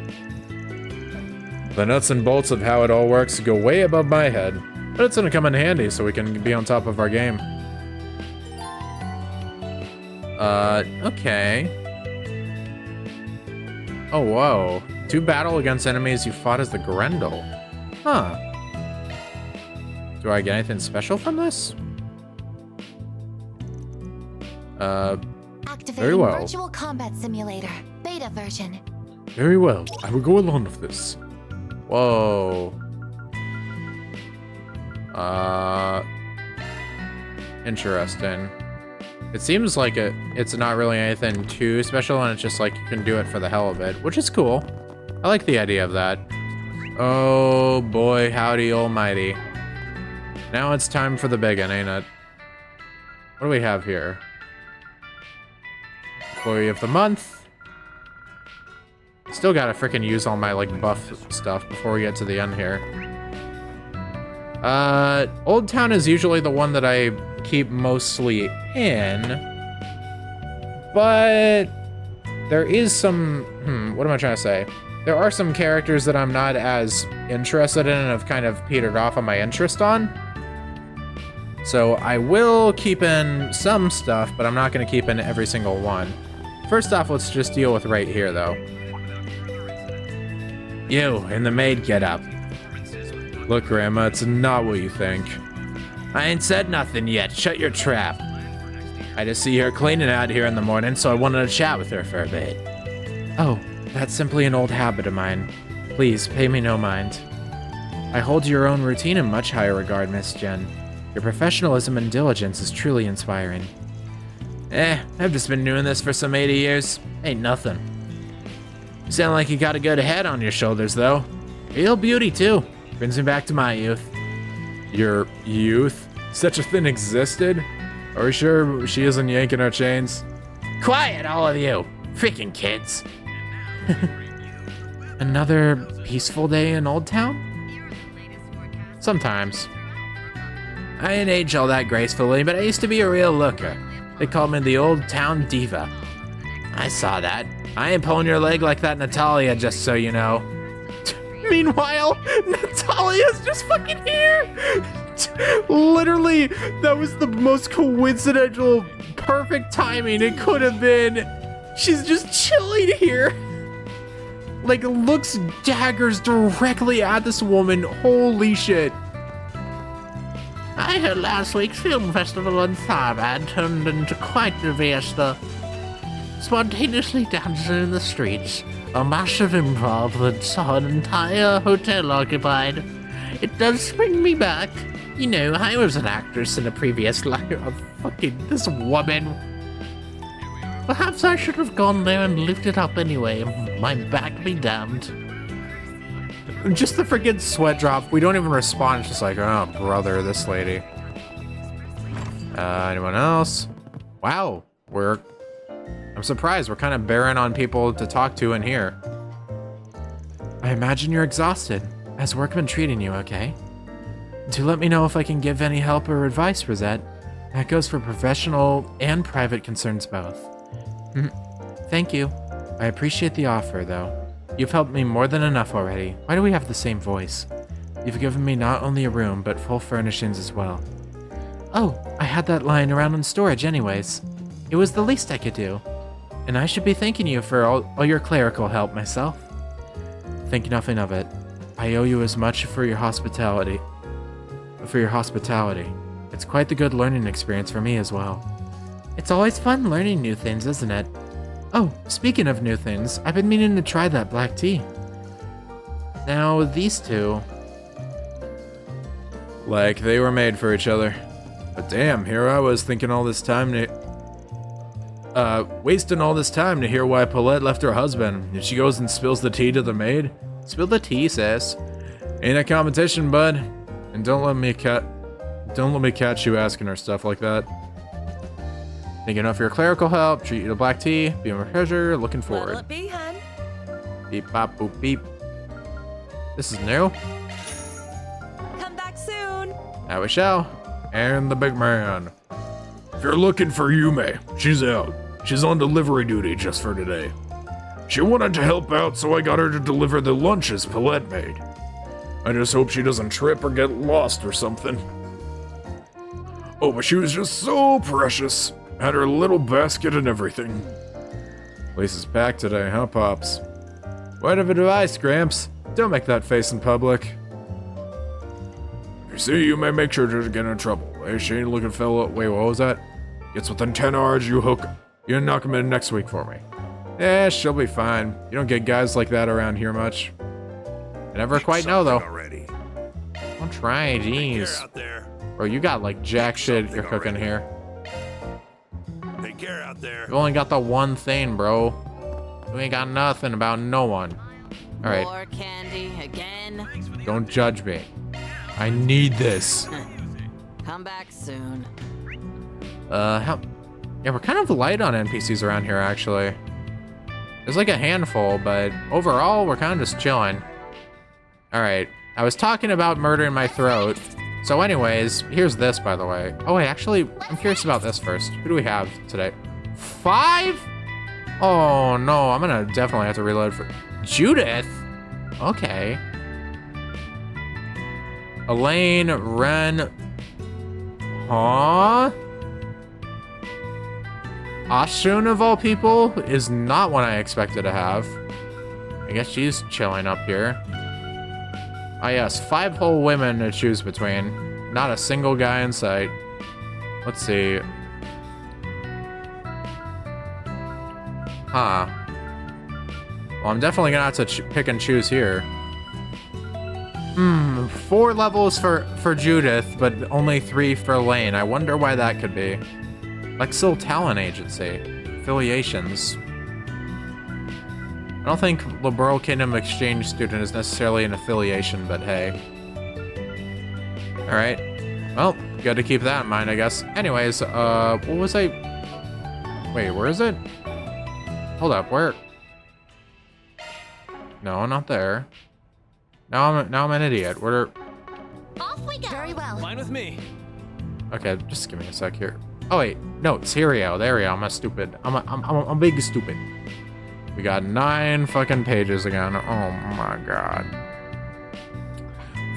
The nuts and bolts of how it all works go way above my head, but it's gonna come in handy so we can be on top of our game. Okay. Oh, whoa. To battle against enemies you fought as the Grendel. Huh. Do I get anything special from this? Activating very well. Virtual Combat Simulator, beta version. Very well, I will go along with this. Whoa. Interesting. It seems like it's not really anything too special, and it's just like you can do it for the hell of it, which is cool. I like the idea of that. Oh boy, howdy almighty. Now it's time for the big one, ain't it? What do we have here? Employee of the month. Still gotta freaking use all my like buff stuff before we get to the end here. Old Town is usually the one that I keep mostly in, but there is some, what am I trying to say? There are some characters that I'm not as interested in and have kind of petered off on my interest on. So I will keep in some stuff, but I'm not going to keep in every single one. First off, let's just deal with right here, though. You, in the maid getup. Look, Grandma, it's not what you think. I ain't said nothing yet. Shut your trap. I just see her cleaning out here in the morning, so I wanted to chat with her for a bit. Oh, that's simply an old habit of mine. Please, pay me no mind. I hold your own routine in much higher regard, Miss Jen. Your professionalism and diligence is truly inspiring. I've just been doing this for some 80 years. Ain't nothing. You sound like you got a good head on your shoulders, though. Real beauty, too. Brings me back to my youth. Your youth? Such a thing existed? Are we sure she isn't yanking our chains? Quiet, all of you! Freaking kids! Another peaceful day in Old Town? Sometimes. I ain't age all that gracefully, but I used to be a real looker. They called me the Old Town Diva. I saw that. I ain't pulling your leg like that Natalia, just so you know. Meanwhile, Natalia's just fucking here! Literally, that was the most coincidental, perfect timing it could have been. She's just chilling here. Like, looks daggers directly at this woman. Holy shit. I heard last week's film festival on Tharbad turned into quite the fiesta. Spontaneously dancing in the streets, a massive improv that saw an entire hotel occupied. It does bring me back. You know, I was an actress in a previous life. Fucking this woman. Perhaps I should have gone there and lifted it up anyway. My back be damned. Just the freaking sweat drop. We don't even respond. It's just like, oh, brother, this lady. Anyone else? Wow, I'm surprised. We're kind of barren on people to talk to in here. I imagine you're exhausted. Has work been treating you okay? Do let me know if I can give any help or advice, Rosette. That goes for professional and private concerns both. Thank you. I appreciate the offer, though. You've helped me more than enough already. Why do we have the same voice? You've given me not only a room, but full furnishings as well. Oh, I had that lying around in storage anyways. It was the least I could do. And I should be thanking you for all your clerical help myself. Think nothing of it. I owe you as much for your hospitality. It's quite the good learning experience for me as well. It's always fun learning new things, isn't it? Oh, speaking of new things, I've been meaning to try that black tea. Now, these two... Like they were made for each other. But damn, here I was thinking all this time wasting all this time to hear why Paulette left her husband. And she goes and spills the tea to the maid. Spill the tea, sis. Ain't a competition, bud. And don't let me catch you asking her stuff like that. Thank you enough for your clerical help. Treat you to black tea. Be my pleasure. Looking forward. What'll it be, hun? Beep bop boop beep. This is new. Come back soon. That we shall. And the big man. If you're looking for Yume, she's out. She's on delivery duty just for today. She wanted to help out, so I got her to deliver the lunches Paulette made. I just hope she doesn't trip or get lost or something. Oh, but she was just so precious. Had her little basket and everything. Place is packed today, huh, Pops? Word of advice, Gramps. Don't make that face in public. If you see, you may make sure to get in trouble. Hey, Shane-looking fella. Wait, what was that? Gets within 10 yards, you knock him in next week for me. Yeah, she'll be fine. You don't get guys like that around here much. I never quite know, though. Don't try, jeez. Bro, you got like jack shit you're cooking here. Take care out there. You only got the one thing, bro. You ain't got nothing about no one. All right. More candy again. Don't judge me. I need this. Come back soon. Yeah, we're kind of light on NPCs around here, actually. There's like a handful, but overall, we're kind of just chilling. All right. I was talking about murder in my throat. So anyways, here's this, by the way. Oh, wait, actually, I'm curious about this first. Who do we have today? 5? Oh, no, I'm gonna definitely have to reload for... Judith? Okay. Elaine, Ren... Huh? Ashun, of all people, is not one I expected to have. I guess she's chilling up here. Ah yes, 5 whole women to choose between. Not a single guy in sight. Let's see. Huh. Well, I'm definitely gonna have to pick and choose here. 4 levels for Judith, but only 3 for Lane. I wonder why that could be. Lexil Talent Agency. Affiliations. I don't think Liberal Kingdom Exchange Student is necessarily an affiliation, but hey. Alright. Well, gotta keep that in mind, I guess. Anyways, what was I... Wait, where is it? Hold up, where? No, not there. Now I'm an idiot. Where? Off we go. Very well. Fine with me. Okay, just give me a sec here. Oh wait, no, Sirio. There we go. I'm a stupid. I'm a big stupid. We got 9 fucking pages again. Oh my god.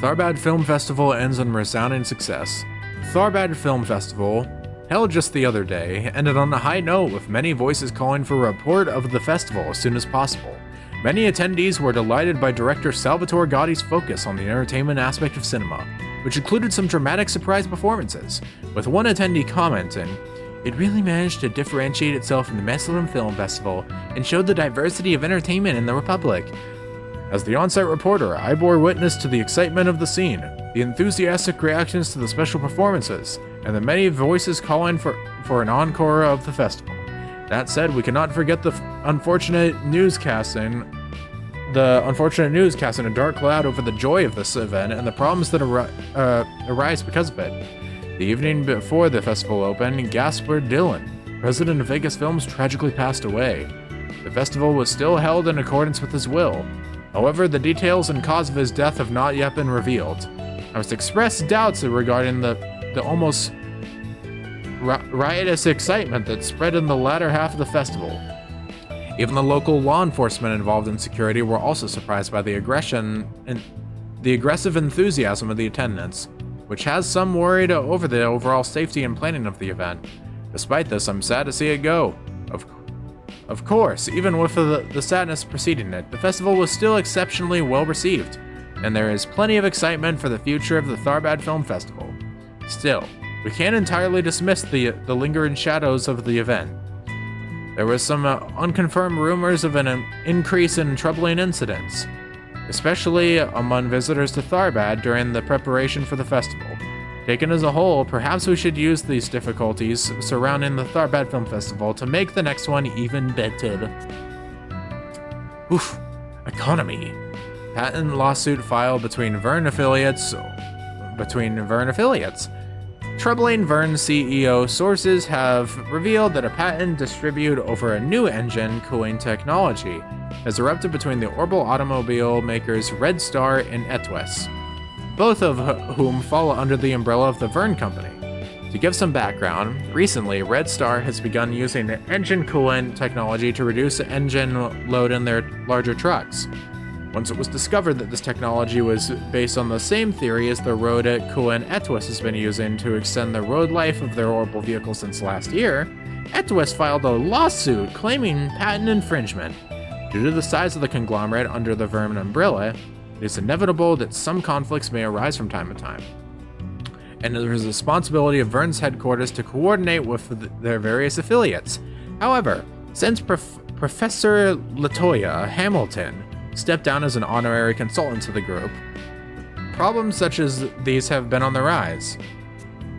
Tharbad Film Festival ends in resounding success. Tharbad Film Festival, held just the other day, ended on a high note with many voices calling for a report of the festival as soon as possible. Many attendees were delighted by director Salvatore Gotti's focus on the entertainment aspect of cinema, which included some dramatic surprise performances, with one attendee commenting, "It really managed to differentiate itself from the Basel Film Festival and showed the diversity of entertainment in the Republic." As the on-site reporter, I bore witness to the excitement of the scene, the enthusiastic reactions to the special performances, and the many voices calling for an encore of the festival. That said, we cannot forget the unfortunate newscasting a dark cloud over the joy of this event and the problems that arise because of it. The evening before the festival opened, Gaspar Dillon, president of Vegas Films, tragically passed away. The festival was still held in accordance with his will. However, the details and cause of his death have not yet been revealed. I must express doubts regarding the almost riotous excitement that spread in the latter half of the festival. Even the local law enforcement involved in security were also surprised by the aggression and the aggressive enthusiasm of the attendants, which has some worried over the overall safety and planning of the event. Despite this, I'm sad to see it go. Of course, even with the sadness preceding it, the festival was still exceptionally well received, and there is plenty of excitement for the future of the Tharbad Film Festival. Still, we can't entirely dismiss the lingering shadows of the event. There was some unconfirmed rumors of an increase in troubling incidents, especially among visitors to Tharbad during the preparation for the festival. Taken as a whole, perhaps we should use these difficulties surrounding the Tharbad Film Festival to make the next one even better. Oof. Economy. Patent lawsuit filed between Verne affiliates. Troubling Verne CEO sources have revealed that a patent dispute over a new engine cooling technology has erupted between the Orbal automobile makers Red Star and Etwes, both of whom fall under the umbrella of the Verne Company. To give some background, recently Red Star has begun using engine coolant technology to reduce engine load in their larger trucks. Once it was discovered that this technology was based on the same theory as the road coolant Etwes has been using to extend the road life of their Orbal vehicle since last year, Etwes filed a lawsuit claiming patent infringement. Due to the size of the conglomerate under the Verne umbrella, it is inevitable that some conflicts may arise from time to time, and it is the responsibility of Verne's headquarters to coordinate with their various affiliates. However, since Professor Latoya Hamilton stepped down as an honorary consultant to the group, problems such as these have been on the rise,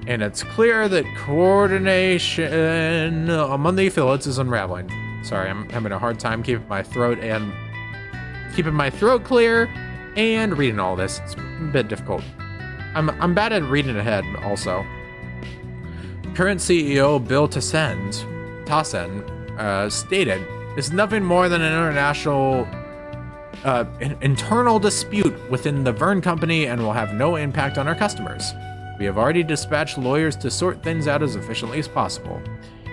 and it's clear that coordination among the affiliates is unraveling. Sorry, I'm having a hard time keeping my throat clear and reading all this. It's a bit difficult. I'm bad at reading ahead also. Current CEO Bill Tassen stated, "It's nothing more than an internal dispute within the Verne Company and will have no impact on our customers. We have already dispatched lawyers to sort things out as efficiently as possible."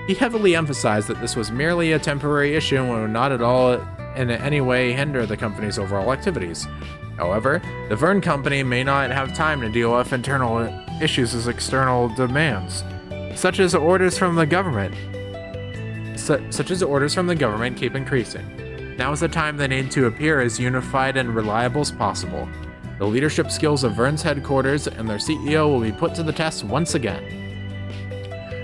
He heavily emphasized that this was merely a temporary issue and would not at all in any way hinder the company's overall activities. However, the Verne Company may not have time to deal with internal issues as external demands, such as orders from the government keep increasing. Now is the time they need to appear as unified and reliable as possible. The leadership skills of Verne's headquarters and their CEO will be put to the test once again.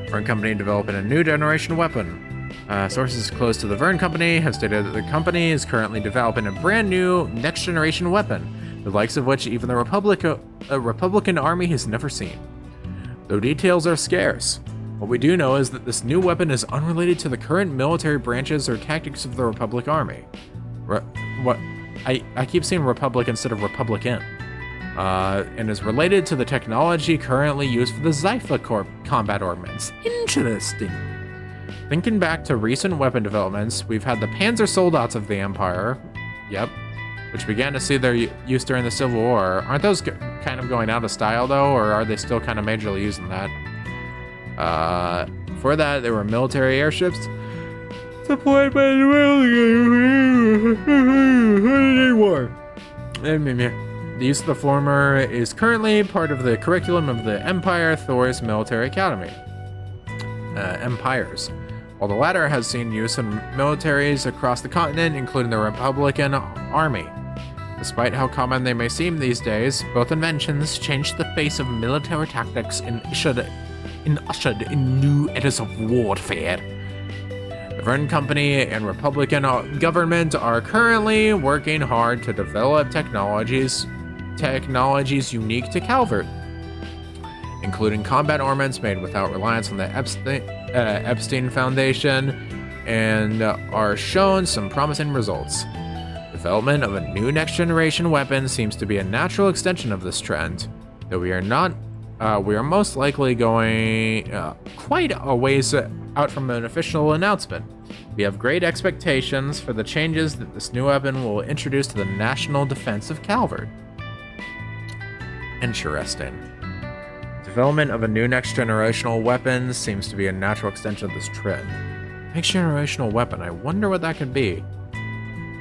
Verne Company developing a new generation weapon. Sources close to the Verne Company have stated that the company is currently developing a brand new next generation weapon, the likes of which even the Republican Army has never seen. Though details are scarce, what we do know is that this new weapon is unrelated to the current military branches or tactics of the Republic Army. I keep saying Republic instead of Republican. And is related to the technology currently used for the Zypha Corp combat ordnance. Interesting. Thinking back to recent weapon developments, we've had the Panzer Soldats of the Empire, which began to see their use during the Civil War. Aren't those kind of going out of style though, or are they still kind of majorly using that? For that, there were military airships supplied by the war. The use of the former is currently part of the curriculum of the Empire Thor's Military Academy. Empires. While the latter has seen use in militaries across the continent, including the Republican Army. Despite how common they may seem these days, both inventions changed the face of military tactics and ushered in new eras of warfare. The Verne Company and Republican government are currently working hard to develop technologies unique to Calvert, including combat armaments made without reliance on the Epstein Foundation, and are shown some promising results. Development of a new next-generation weapon seems to be a natural extension of this trend, though we are most likely going quite a ways out from an official announcement. We have great expectations for the changes that this new weapon will introduce to the national defense of Calvert. Interesting. Development of a new next-generational weapon seems to be a natural extension of this trend. Next-generational weapon, I wonder what that could be.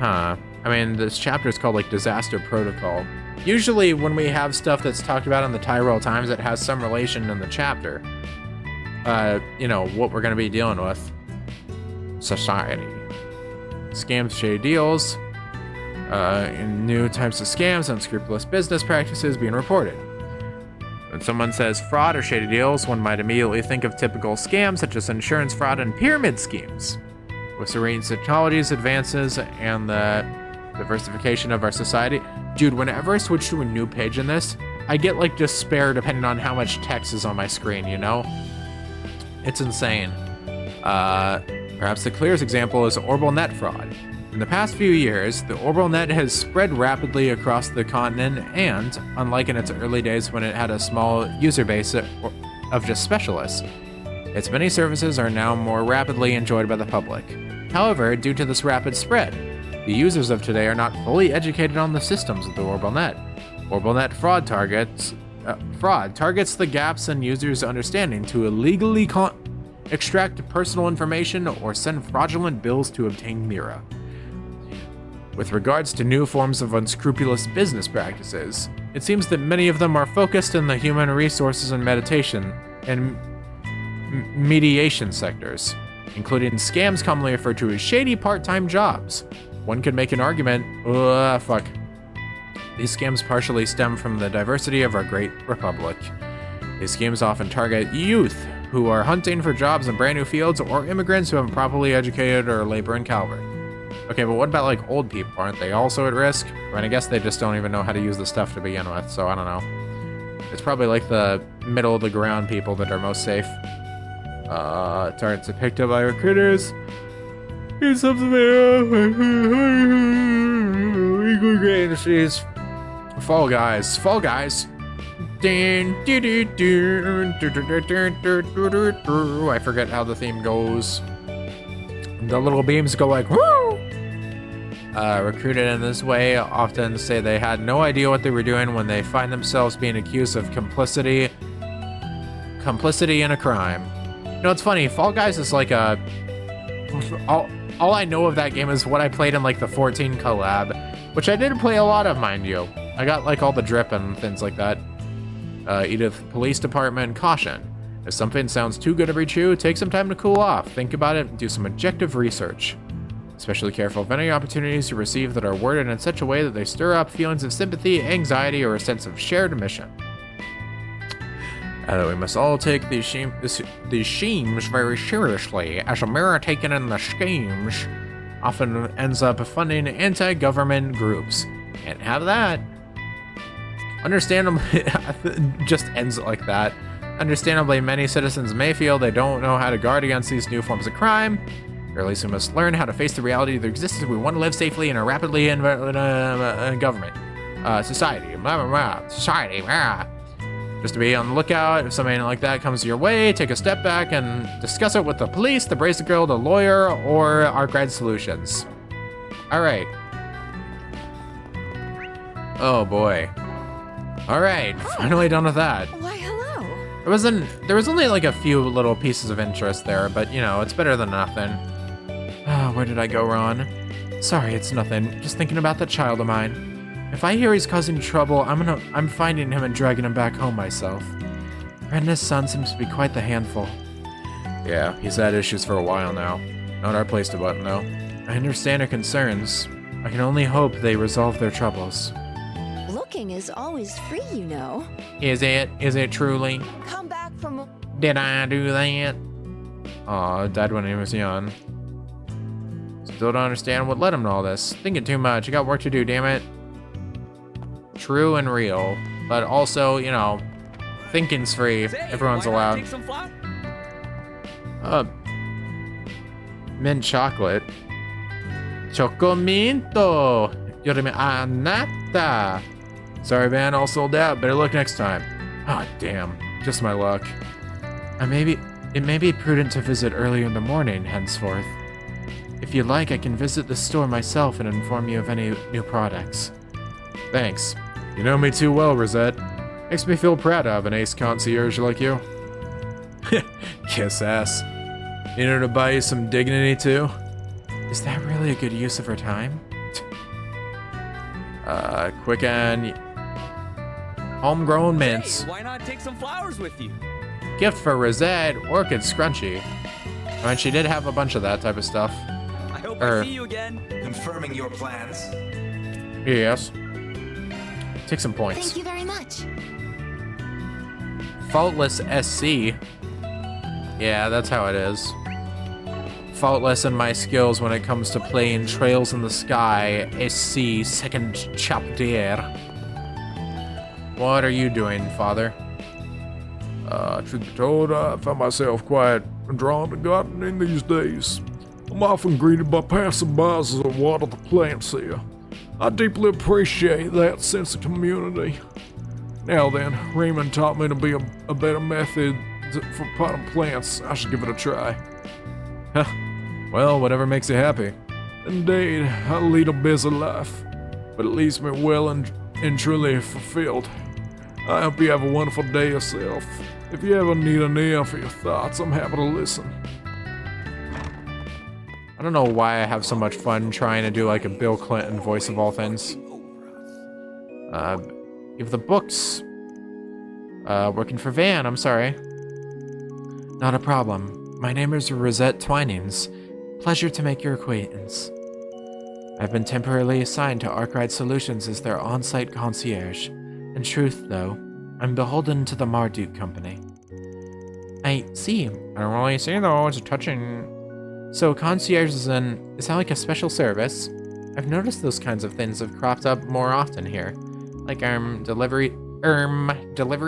I mean, this chapter is called, like, Disaster Protocol. Usually, when we have stuff that's talked about in the Tyrell Times, it has some relation in the chapter. What we're going to be dealing with. Society. Scams, shady deals. And new types of scams, unscrupulous business practices being reported. When someone says fraud or shady deals, one might immediately think of typical scams such as insurance fraud and pyramid schemes. With serene technology's advances and the diversification of our society, dude, whenever I switch to a new page in this, I get like despair depending on how much text is on my screen, you know? It's insane. Perhaps the clearest example is Orbital net fraud. In the past few years, the Orbital net has spread rapidly across the continent and, unlike in its early days when it had a small user base of just specialists, its many services are now more rapidly enjoyed by the public. However, due to this rapid spread, the users of today are not fully educated on the systems of the Orbital net. Orbital net fraud targets the gaps in users' understanding to illegally extract personal information or send fraudulent bills to obtain Mira. With regards to new forms of unscrupulous business practices, it seems that many of them are focused in the human resources and mediation sectors, including scams commonly referred to as shady part-time jobs. One could make an argument, these scams partially stem from the diversity of our great republic. These schemes often target youth who are hunting for jobs in brand new fields or immigrants who haven't properly educated or labor in Calvert. Okay, but what about like old people? Aren't they also at risk? I mean, I guess they just don't even know how to use the stuff to begin with, so I don't know. It's probably like the middle of the ground people that are most safe. Targets are picked up by recruiters. Here's something great industries. Fall Guys. I forget how the theme goes. The little beams go like, woo! Recruited in this way often say they had no idea what they were doing when they find themselves being accused of complicity in a crime. You know, it's funny, Fall Guys is like a... All I know of that game is what I played in like the 14 collab, which I did play a lot of, mind you. I got like all the drip and things like that. Edith Police Department, caution. If something sounds too good to be true, take some time to cool off. Think about it and do some objective research. Especially careful of any opportunities you receive that are worded in such a way that they stir up feelings of sympathy, anxiety, or a sense of shared mission. We must all take these schemes very seriously, as a mirror taken in the schemes often ends up funding anti-government groups. Can't have that. Understandably, just ends it like that. Understandably, many citizens may feel they don't know how to guard against these new forms of crime, or at least we must learn how to face the reality of their existence if we want to live safely in a rapidly government, society, blah, blah, blah, society, blah. Just to be on the lookout, if something like that comes your way, take a step back and discuss it with the police, the Bracer Guild, a lawyer, or Arkwright Solutions. Alright. Oh boy. Alright, finally done with that. Why, hello. There was only like a few little pieces of interest there, but you know, it's better than nothing. Where did I go wrong? Sorry, it's nothing. Just thinking about that child of mine. If I hear he's causing trouble, I'm finding him and dragging him back home myself. Brenda's son seems to be quite the handful. Yeah, he's had issues for a while now. Not our place to button, though. I understand her concerns. I can only hope they resolve their troubles. Looking is always free, you know. Is it? Is it truly? Come back from... Did I do that? Aw, died when he was young. Still don't understand what led him to all this. Thinking too much. I got work to do, damn it. True and real, but also, you know, thinking's free. Everyone's allowed. Mint chocolate. Chocominto. Yorime anata. Sorry, man, all sold out. Better look next time. Oh, damn. Just my luck. It may be prudent to visit earlier in the morning, henceforth. If you like, I can visit the store myself and inform you of any new products. Thanks. You know me too well, Rosette. Makes me feel proud to have an ace concierge like you. Kiss ass. You know to buy you some dignity too? Is that really a good use of her time? Quicken. Homegrown mints. Hey, why not take some flowers with you? Gift for Rosette, orchid scrunchie. I mean, she did have a bunch of that type of stuff. I hope I see you again. Confirming your plans. Yes. Take some points. Thank you very much. Faultless SC. Yeah, that's how it is. Faultless in my skills when it comes to playing Trails in the Sky, SC, second chapter. What are you doing, father? Truth be told, I find myself quite drawn to gardening these days. I'm often greeted by passerbys as I water the plants here. I deeply appreciate that sense of community. Now then, Raymond taught me to be a better method for potting plants. I should give it a try. Well, whatever makes you happy. Indeed, I lead a busy life, but it leaves me well and truly fulfilled. I hope you have a wonderful day yourself. If you ever need an ear for your thoughts, I'm happy to listen. I don't know why I have so much fun trying to do like a Bill Clinton voice of all things. Give the books. Working for Van, I'm sorry. Not a problem. My name is Rosette Twinings. Pleasure to make your acquaintance. I've been temporarily assigned to Arkwright Solutions as their on-site concierge. In truth, though, I'm beholden to the Marduk Company. I see. I don't really see, though. It's touching. So, concierge is that like a special service? I've noticed those kinds of things have cropped up more often here. Like, delivery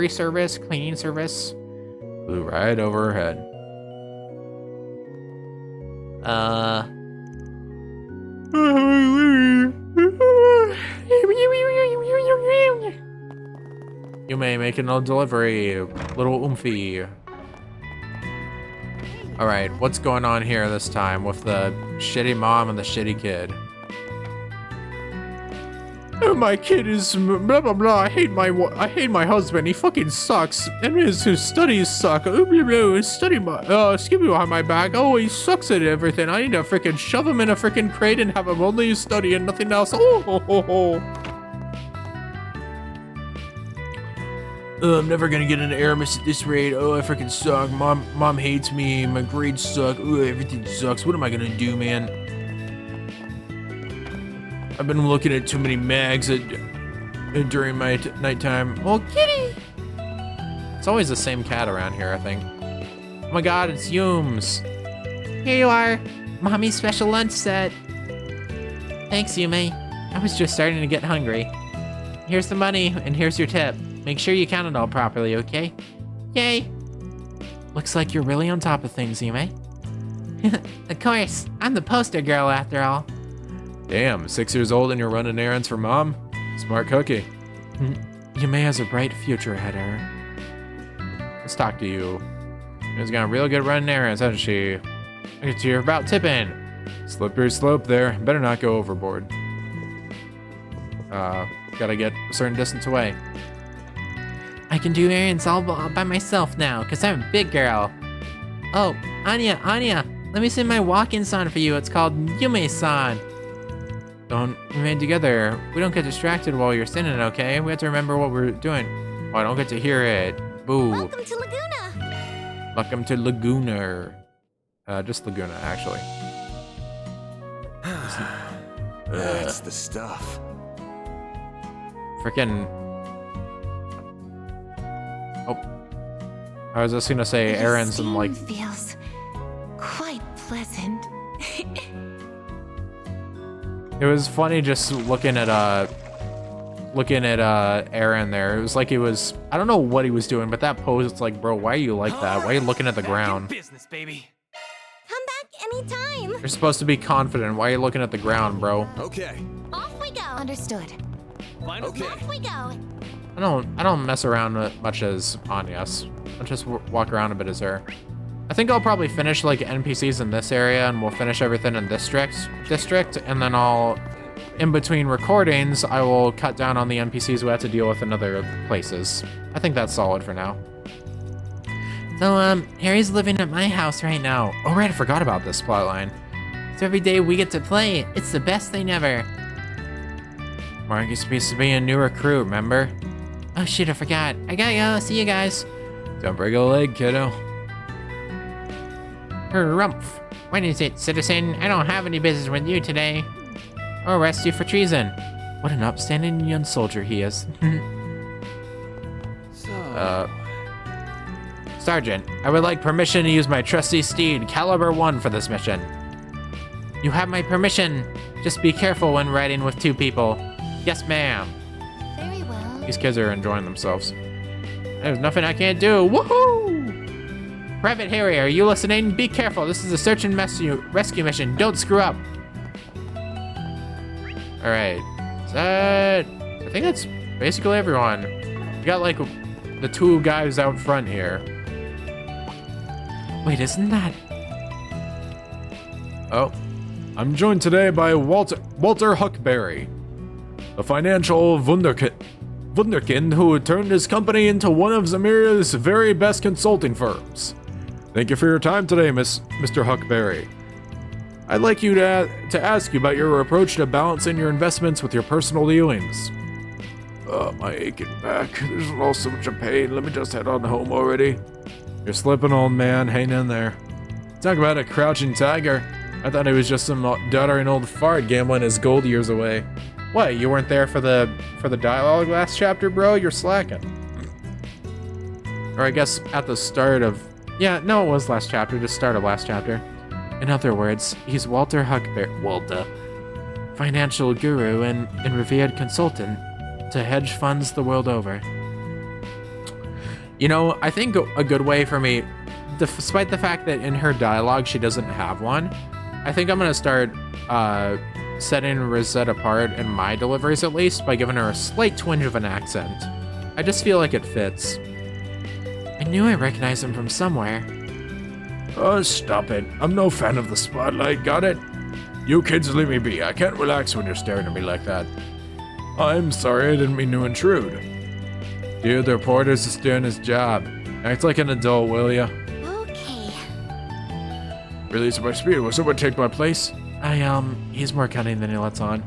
service, cleaning service. Flew right over her head. You may make a delivery, little oomphy. Alright, what's going on here this time with the shitty mom and the shitty kid? Oh, my kid is blah blah blah. I hate my husband. He fucking sucks. And his studies suck. Oh, blah, blah, his study excuse me behind my back. Oh, he sucks at everything. I need to freaking shove him in a freaking crate and have him only study and nothing else. Oh ho ho ho. I'm never gonna get into Aramis at this rate. Oh, I freaking suck. Mom hates me. My grades suck. Ooh, everything sucks. What am I gonna do, man? I've been looking at too many mags during my nighttime. Oh, kitty! It's always the same cat around here, I think. Oh my god, it's Yumes. Here you are. Mommy's special lunch set. Thanks, Yume. I was just starting to get hungry. Here's the money, and here's your tip. Make sure you count it all properly, okay? Yay! Looks like you're really on top of things, Yume. Of course, I'm the poster girl after all. Damn, 6 years old and you're running errands for mom? Smart cookie. Yume has a bright future ahead of her. Let's talk to you. She's got a real good running errands, hasn't she? I get to hear about tipping. Slippery slope there. Better not go overboard. Gotta get a certain distance away. I can do errands all by myself now, because I'm a big girl. Oh, Anya, let me sing my walk-in song for you. It's called Yume-san. Don't remain together. We don't get distracted while you're singing, okay? We have to remember what we're doing. Oh, I don't get to hear it. Boo. Welcome to Laguna. Welcome to Laguna. Just Laguna, actually. That's the stuff. Frickin'. Oh. I was just gonna say errands and like. Feels quite pleasant. It was funny just looking at Aaron there. It was like he was, I don't know what he was doing, but that pose, it's like, bro, why are you like that? Why are you looking at the ground? Business, baby. Come back anytime. You're supposed to be confident. Why are you looking at the ground, bro? Okay. Off we go. Understood. Okay. Off we go. I don't mess around much as Anyas. I'll just walk around a bit as her. I think I'll probably finish like NPCs in this area, and we'll finish everything in this district, and then in between recordings, I will cut down on the NPCs we have to deal with in other places. I think that's solid for now. So, Harry's living at my house right now. Oh right, I forgot about this plotline. So every day we get to play. It's the best thing ever. Mark is supposed to be a new recruit, remember? Oh shit, I forgot. I gotta go. See you guys. Don't break a leg, kiddo. Harumph. What is it, citizen? I don't have any business with you today. I'll arrest you for treason. What an upstanding young soldier he is. Sergeant, I would like permission to use my trusty steed, Caliber 1, for this mission. You have my permission. Just be careful when riding with two people. Yes, ma'am. Very well. These kids are enjoying themselves. There's nothing I can't do. Woohoo! Private Harry, are you listening? Be careful. This is a search and rescue mission. Don't screw up. All right. I think that's basically everyone. We got like the two guys out front here. Wait, isn't that? Oh, I'm joined today by Walter Huckberry, a financial wunderkind who turned his company into one of Zamiria's very best consulting firms. Thank you for your time today, Mr. Huckberry. I'd like you to ask you about your approach to balancing your investments with your personal dealings. My aching back. There's all so much pain. Let me just head on home already. You're slipping, old man. Hang in there. Talk about a crouching tiger. I thought he was just some doddering old fart gambling his gold years away. What, you weren't there for the dialogue last chapter, bro? You're slacking. Or I guess at the start of... Yeah, no, it was last chapter, the start of last chapter. In other words, he's Walter Huckberry, financial guru and revered consultant to hedge funds the world over. You know, I think a good way for me, despite the fact that in her dialogue she doesn't have one, I think I'm gonna start setting Rosette apart in my deliveries at least by giving her a slight twinge of an accent. I just feel like it fits. I knew I recognized him from somewhere. Oh, stop it. I'm no fan of the spotlight, got it? You kids leave me be. I can't relax when you're staring at me like that. I'm sorry, I didn't mean to intrude. Dude, the reporter's just doing his job. Act like an adult, will ya? Okay. Release my speed. Will someone take my place? He's more cunning than he lets on.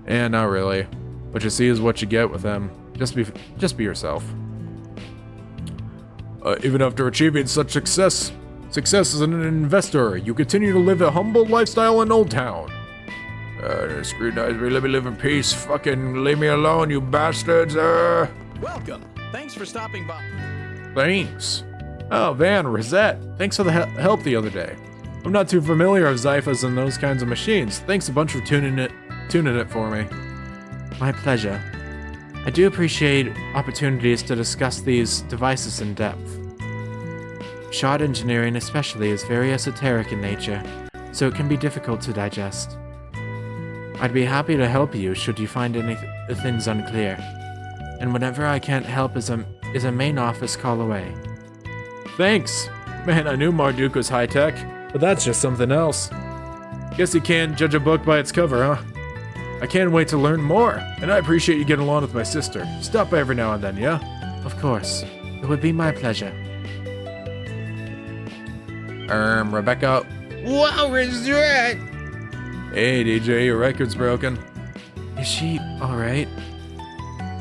And not really. What you see is what you get with him. Just be yourself. Even after achieving such success as an investor, you continue to live a humble lifestyle in Old Town. Scrutinize me, let me live in peace. Fucking leave me alone, you bastards. Welcome. Thanks for stopping by. Thanks. Oh, Van, Rosette. Thanks for the help the other day. I'm not too familiar with Zyphas and those kinds of machines. Thanks a bunch for tuning it for me. My pleasure. I do appreciate opportunities to discuss these devices in depth. Shard engineering especially is very esoteric in nature, so it can be difficult to digest. I'd be happy to help you should you find any things unclear, and whenever I can't help is a main office call away. Thanks! Man, I knew Marduk was high-tech, but that's just something else. Guess you can't judge a book by its cover, huh? I can't wait to learn more, and I appreciate you getting along with my sister. Stop by every now and then, yeah? Of course. It would be my pleasure. Rebecca. Wow, Rosette! Hey, DJ, your record's broken. Is she alright?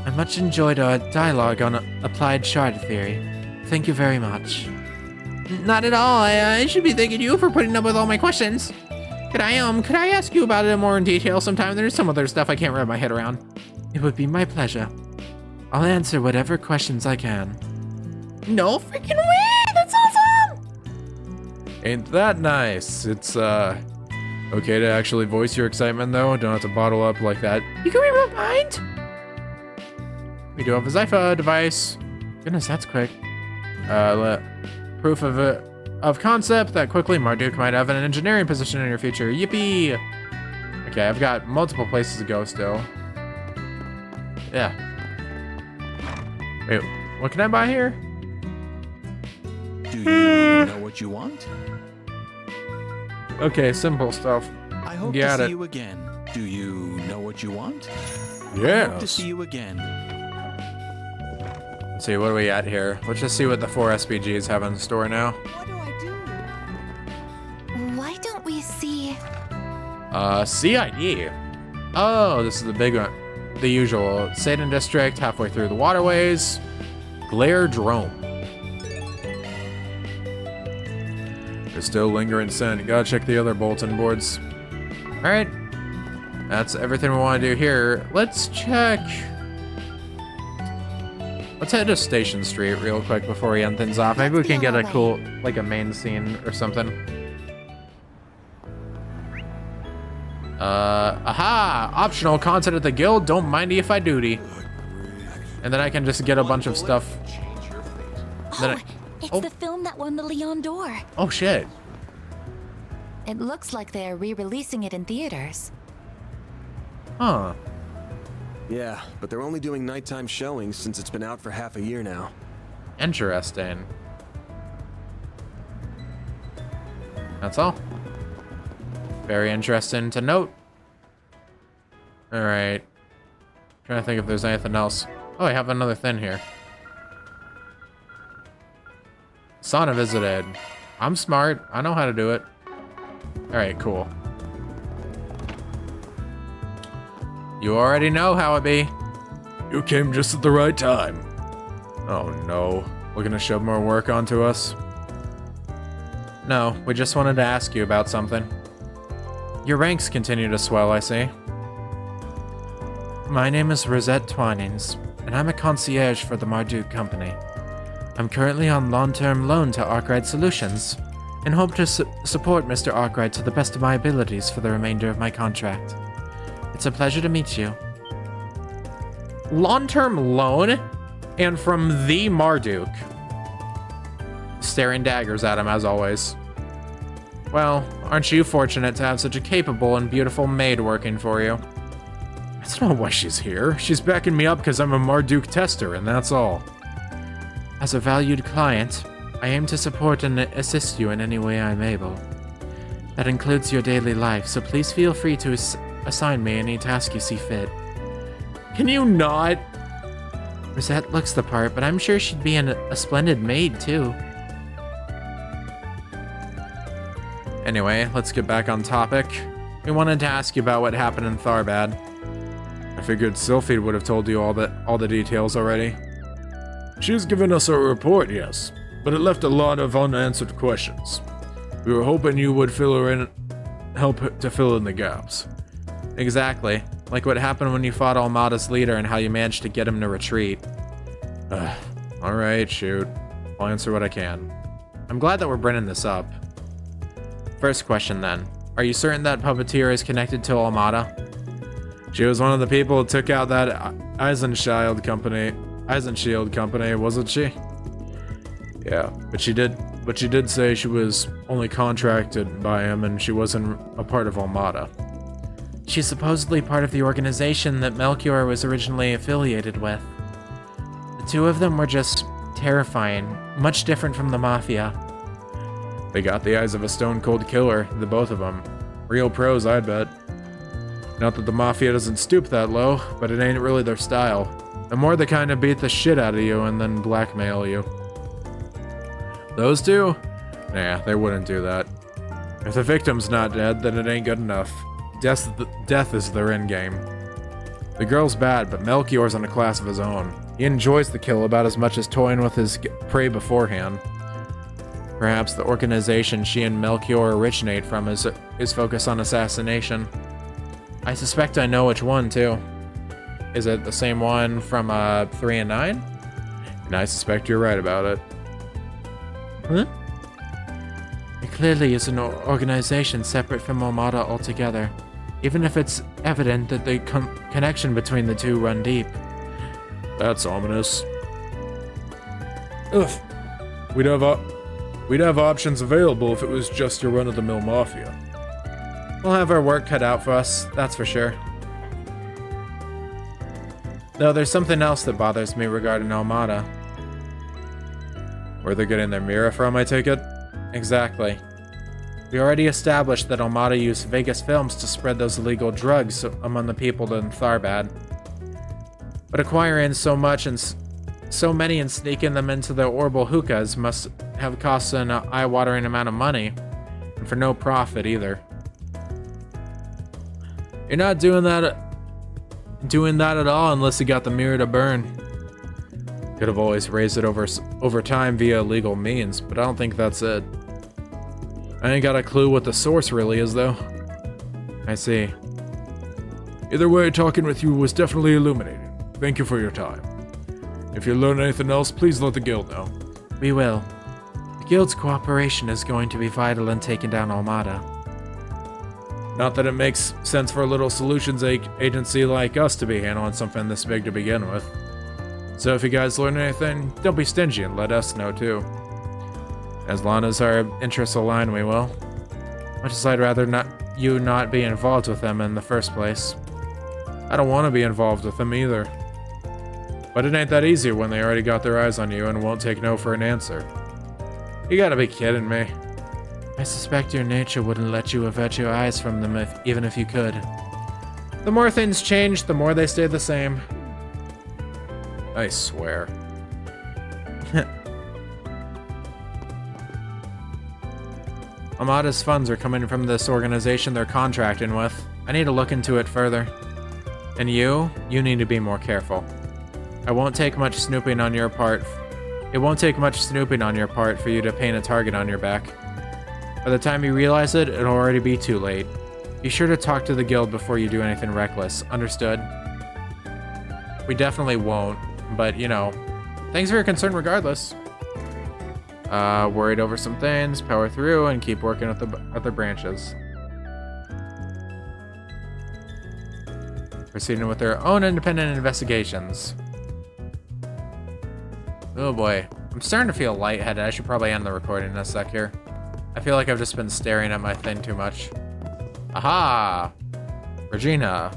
I much enjoyed our dialogue on applied shard theory. Thank you very much. Not at all. I should be thanking you for putting up with all my questions. Could I ask you about it more in detail sometime? There's some other stuff I can't wrap my head around. It would be my pleasure. I'll answer whatever questions I can. No freaking way! That's awesome! Ain't that nice? It's, okay to actually voice your excitement, though. Don't have to bottle up like that. You can read my mind? We do have a Zypha device. Goodness, that's quick. Proof of concept that quickly Marduk might have an engineering position in your future. Yippee! Okay, I've got multiple places to go still. Yeah. Wait, what can I buy here? Do you know what you want? Okay, simple stuff. I hope to see you again. Do you know what you want? Yes. I hope to see you again. Let's see, what are we at here? Let's just see what the 4 SPGs have in store now. Why don't we see... CID. Oh, this is the big one. The usual. Satan District, halfway through the waterways. Glare Drome. There's still lingering scent. You gotta check the other bulletin boards. Alright. That's everything we want to do here. Let's check... Let's head to Station Street real quick before we end things off. Maybe we can get a cool, like a main scene or something. Aha! Optional content at the guild. Don't mind if I duty. And then I can just get a bunch of stuff. It's the film that won the Leon d'Or. Oh shit. It looks like they are re-releasing it in theaters. Huh. Yeah, but they're only doing nighttime showings since it's been out for half a year now. Interesting. That's all. Very interesting to note. Alright. Trying to think if there's anything else. Oh, I have another thing here. Sauna visited. I'm smart. I know how to do it. Alright, cool. You already know how it be. You came just at the right time. Oh no. We're gonna shove more work onto us? No, we just wanted to ask you about something. Your ranks continue to swell, I see. My name is Rosette Twinings, and I'm a concierge for the Marduk Company. I'm currently on long-term loan to Arkwright Solutions, and hope to support Mr. Arkwright to the best of my abilities for the remainder of my contract. It's a pleasure to meet you. Long-term loan? And from the Marduk. Staring daggers at him, as always. Well, aren't you fortunate to have such a capable and beautiful maid working for you? That's not why she's here. She's backing me up because I'm a Marduk tester, and that's all. As a valued client, I aim to support and assist you in any way I'm able. That includes your daily life, so please feel free to assign me any task you see fit. Can you not? Rosette looks the part, but I'm sure she'd be a splendid maid, too. Anyway, let's get back on topic. We wanted to ask you about what happened in Tharbad. I figured Sylphie would have told you all the details already. She's given us a report, yes, but it left a lot of unanswered questions. We were hoping you would help to fill in the gaps. Exactly. Like what happened when you fought Almada's leader and how you managed to get him to retreat. Alright, shoot. I'll answer what I can. I'm glad that we're bringing this up. First question then. Are you certain that puppeteer is connected to Almada? She was one of the people who took out that Eisenshield company, wasn't she? Yeah, but she did say she was only contracted by him and she wasn't a part of Almada. She's supposedly part of the organization that Melchior was originally affiliated with. The two of them were just terrifying, much different from the Mafia. They got the eyes of a stone-cold killer, the both of them. Real pros, I'd bet. Not that the Mafia doesn't stoop that low, but it ain't really their style. They're more the kind of beat the shit out of you and then blackmail you. Those two? Nah, they wouldn't do that. If the victim's not dead, then it ain't good enough. Death is their endgame. The girl's bad, but Melchior's in a class of his own. He enjoys the kill about as much as toying with his prey beforehand. Perhaps the organization she and Melchior originate from is focused on assassination. I suspect I know which one, too. Is it the same one from 3 and 9? And I suspect you're right about it. Huh? It clearly is an organization separate from Almada altogether, even if it's evident that the connection between the two run deep. That's ominous. Ugh. We'd have options available if it was just your run-of-the-mill mafia. We'll have our work cut out for us, that's for sure. Though there's something else that bothers me regarding Almada. Where they're getting their Mira from, I take it? Exactly. We already established that Almada used Vegas films to spread those illegal drugs among the people in Tharbad. But acquiring so many and sneaking them into the Orbal hookahs must have cost an eye-watering amount of money, and for no profit either. You're not doing that at all unless you got the Mirror to burn. Could have always raised it over time via legal means, but I don't think that's it. I ain't got a clue what the source really is, though. I see. Either way, talking with you was definitely illuminating. Thank you for your time. If you learn anything else, please let the guild know. We will. The guild's cooperation is going to be vital in taking down Almada. Not that it makes sense for a little solutions agency like us to be handling something this big to begin with. So if you guys learn anything, don't be stingy and let us know too. As long as our interests align, we will. Much as I'd rather you not be involved with them in the first place. I don't want to be involved with them either. But it ain't that easy when they already got their eyes on you and won't take no for an answer. You gotta be kidding me. I suspect your nature wouldn't let you avert your eyes from them even if you could. The more things change, the more they stay the same. I swear. Almada's funds are coming from this organization they're contracting with. I need to look into it further. And you need to be more careful. It won't take much snooping on your part for you to paint a target on your back. By the time you realize it, it'll already be too late. Be sure to talk to the guild before you do anything reckless. Understood? We definitely won't, but you know, thanks for your concern regardless. Worried over some things, power through, and keep working with the other branches. Proceeding with their own independent investigations. Oh boy, I'm starting to feel lightheaded. I should probably end the recording in a sec here. I feel like I've just been staring at my thing too much. Aha! Regina.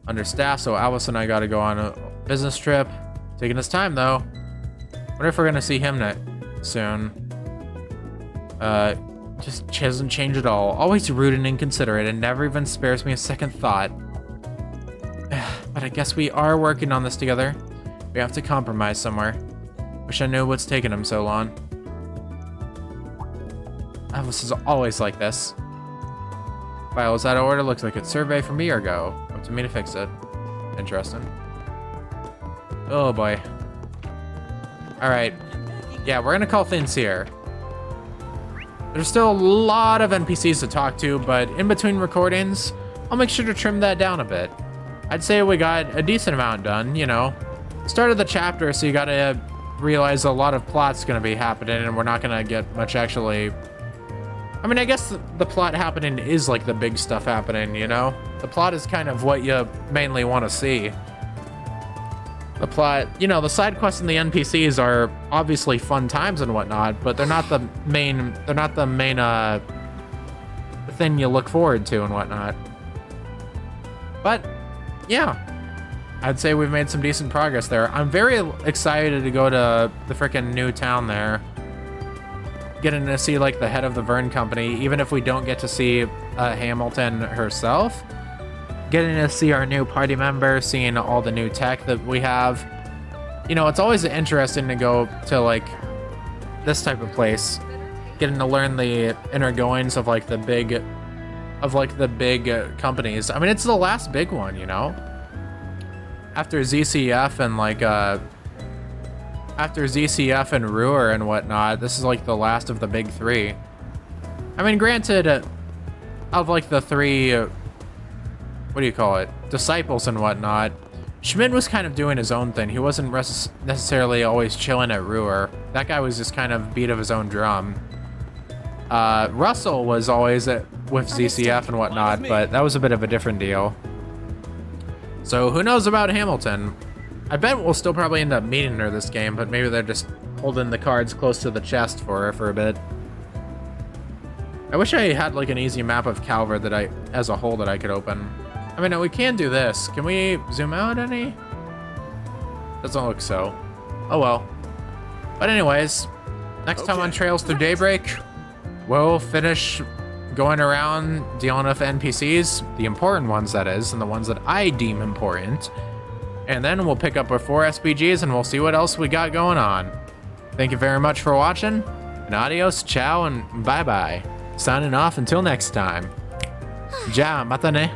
Understaffed, so Alice and I gotta go on a business trip. Taking his time though. Wonder if we're gonna see him soon. Just doesn't change at all. Always rude and inconsiderate and never even spares me a second thought. But I guess we are working on this together. We have to compromise somewhere. Wish I knew what's taking him so long. Alice is always like this. File is out of order. Looks like it's survey for me or go. Up to me to fix it. Interesting. Oh boy. Alright. Yeah, we're gonna call things here. There's still a lot of NPCs to talk to, but in between recordings, I'll make sure to trim that down a bit. I'd say we got a decent amount done, you know. Start of the chapter, so you gotta realize a lot of plot's gonna be happening, and we're not gonna get much actually. I mean, I guess the plot happening is like the big stuff happening, you know? The plot is kind of what you mainly want to see. The plot, you know, the side quests and the NPCs are obviously fun times and whatnot, but they're not the main, thing you look forward to and whatnot. But, yeah. I'd say we've made some decent progress there. I'm very excited to go to the frickin' new town there. Getting to see like the head of the Verne company, even if we don't get to see Hamilton herself. Getting to see our new party member, seeing all the new tech that we have. You know, it's always interesting to go to like this type of place. Getting to learn the inner goings of like the big companies. I mean, it's the last big one, you know? After ZCF and like after ZCF and Ruhr and whatnot, this is like the last of the big three. I mean, granted, of like the three, what do you call it, disciples and whatnot, Schmidt was kind of doing his own thing. He wasn't necessarily always chilling at Ruhr. That guy was just kind of beat of his own drum. Russell was always with ZCF and whatnot, but that was a bit of a different deal. So who knows about Hamilton? I bet we'll still probably end up meeting her this game, but maybe they're just holding the cards close to the chest for her for a bit. I wish I had like an easy map of Calvert that as a whole that I could open. I mean, we can do this. Can we zoom out any? Doesn't look so. Oh well. But anyways, next time on Trails Through Daybreak, we'll finish going around dealing with NPCs, the important ones that is, and the ones that I deem important. And then we'll pick up our 4 SPGs and we'll see what else we got going on. Thank you very much for watching, and adios, ciao, and bye-bye. Signing off until next time. Ja, matane.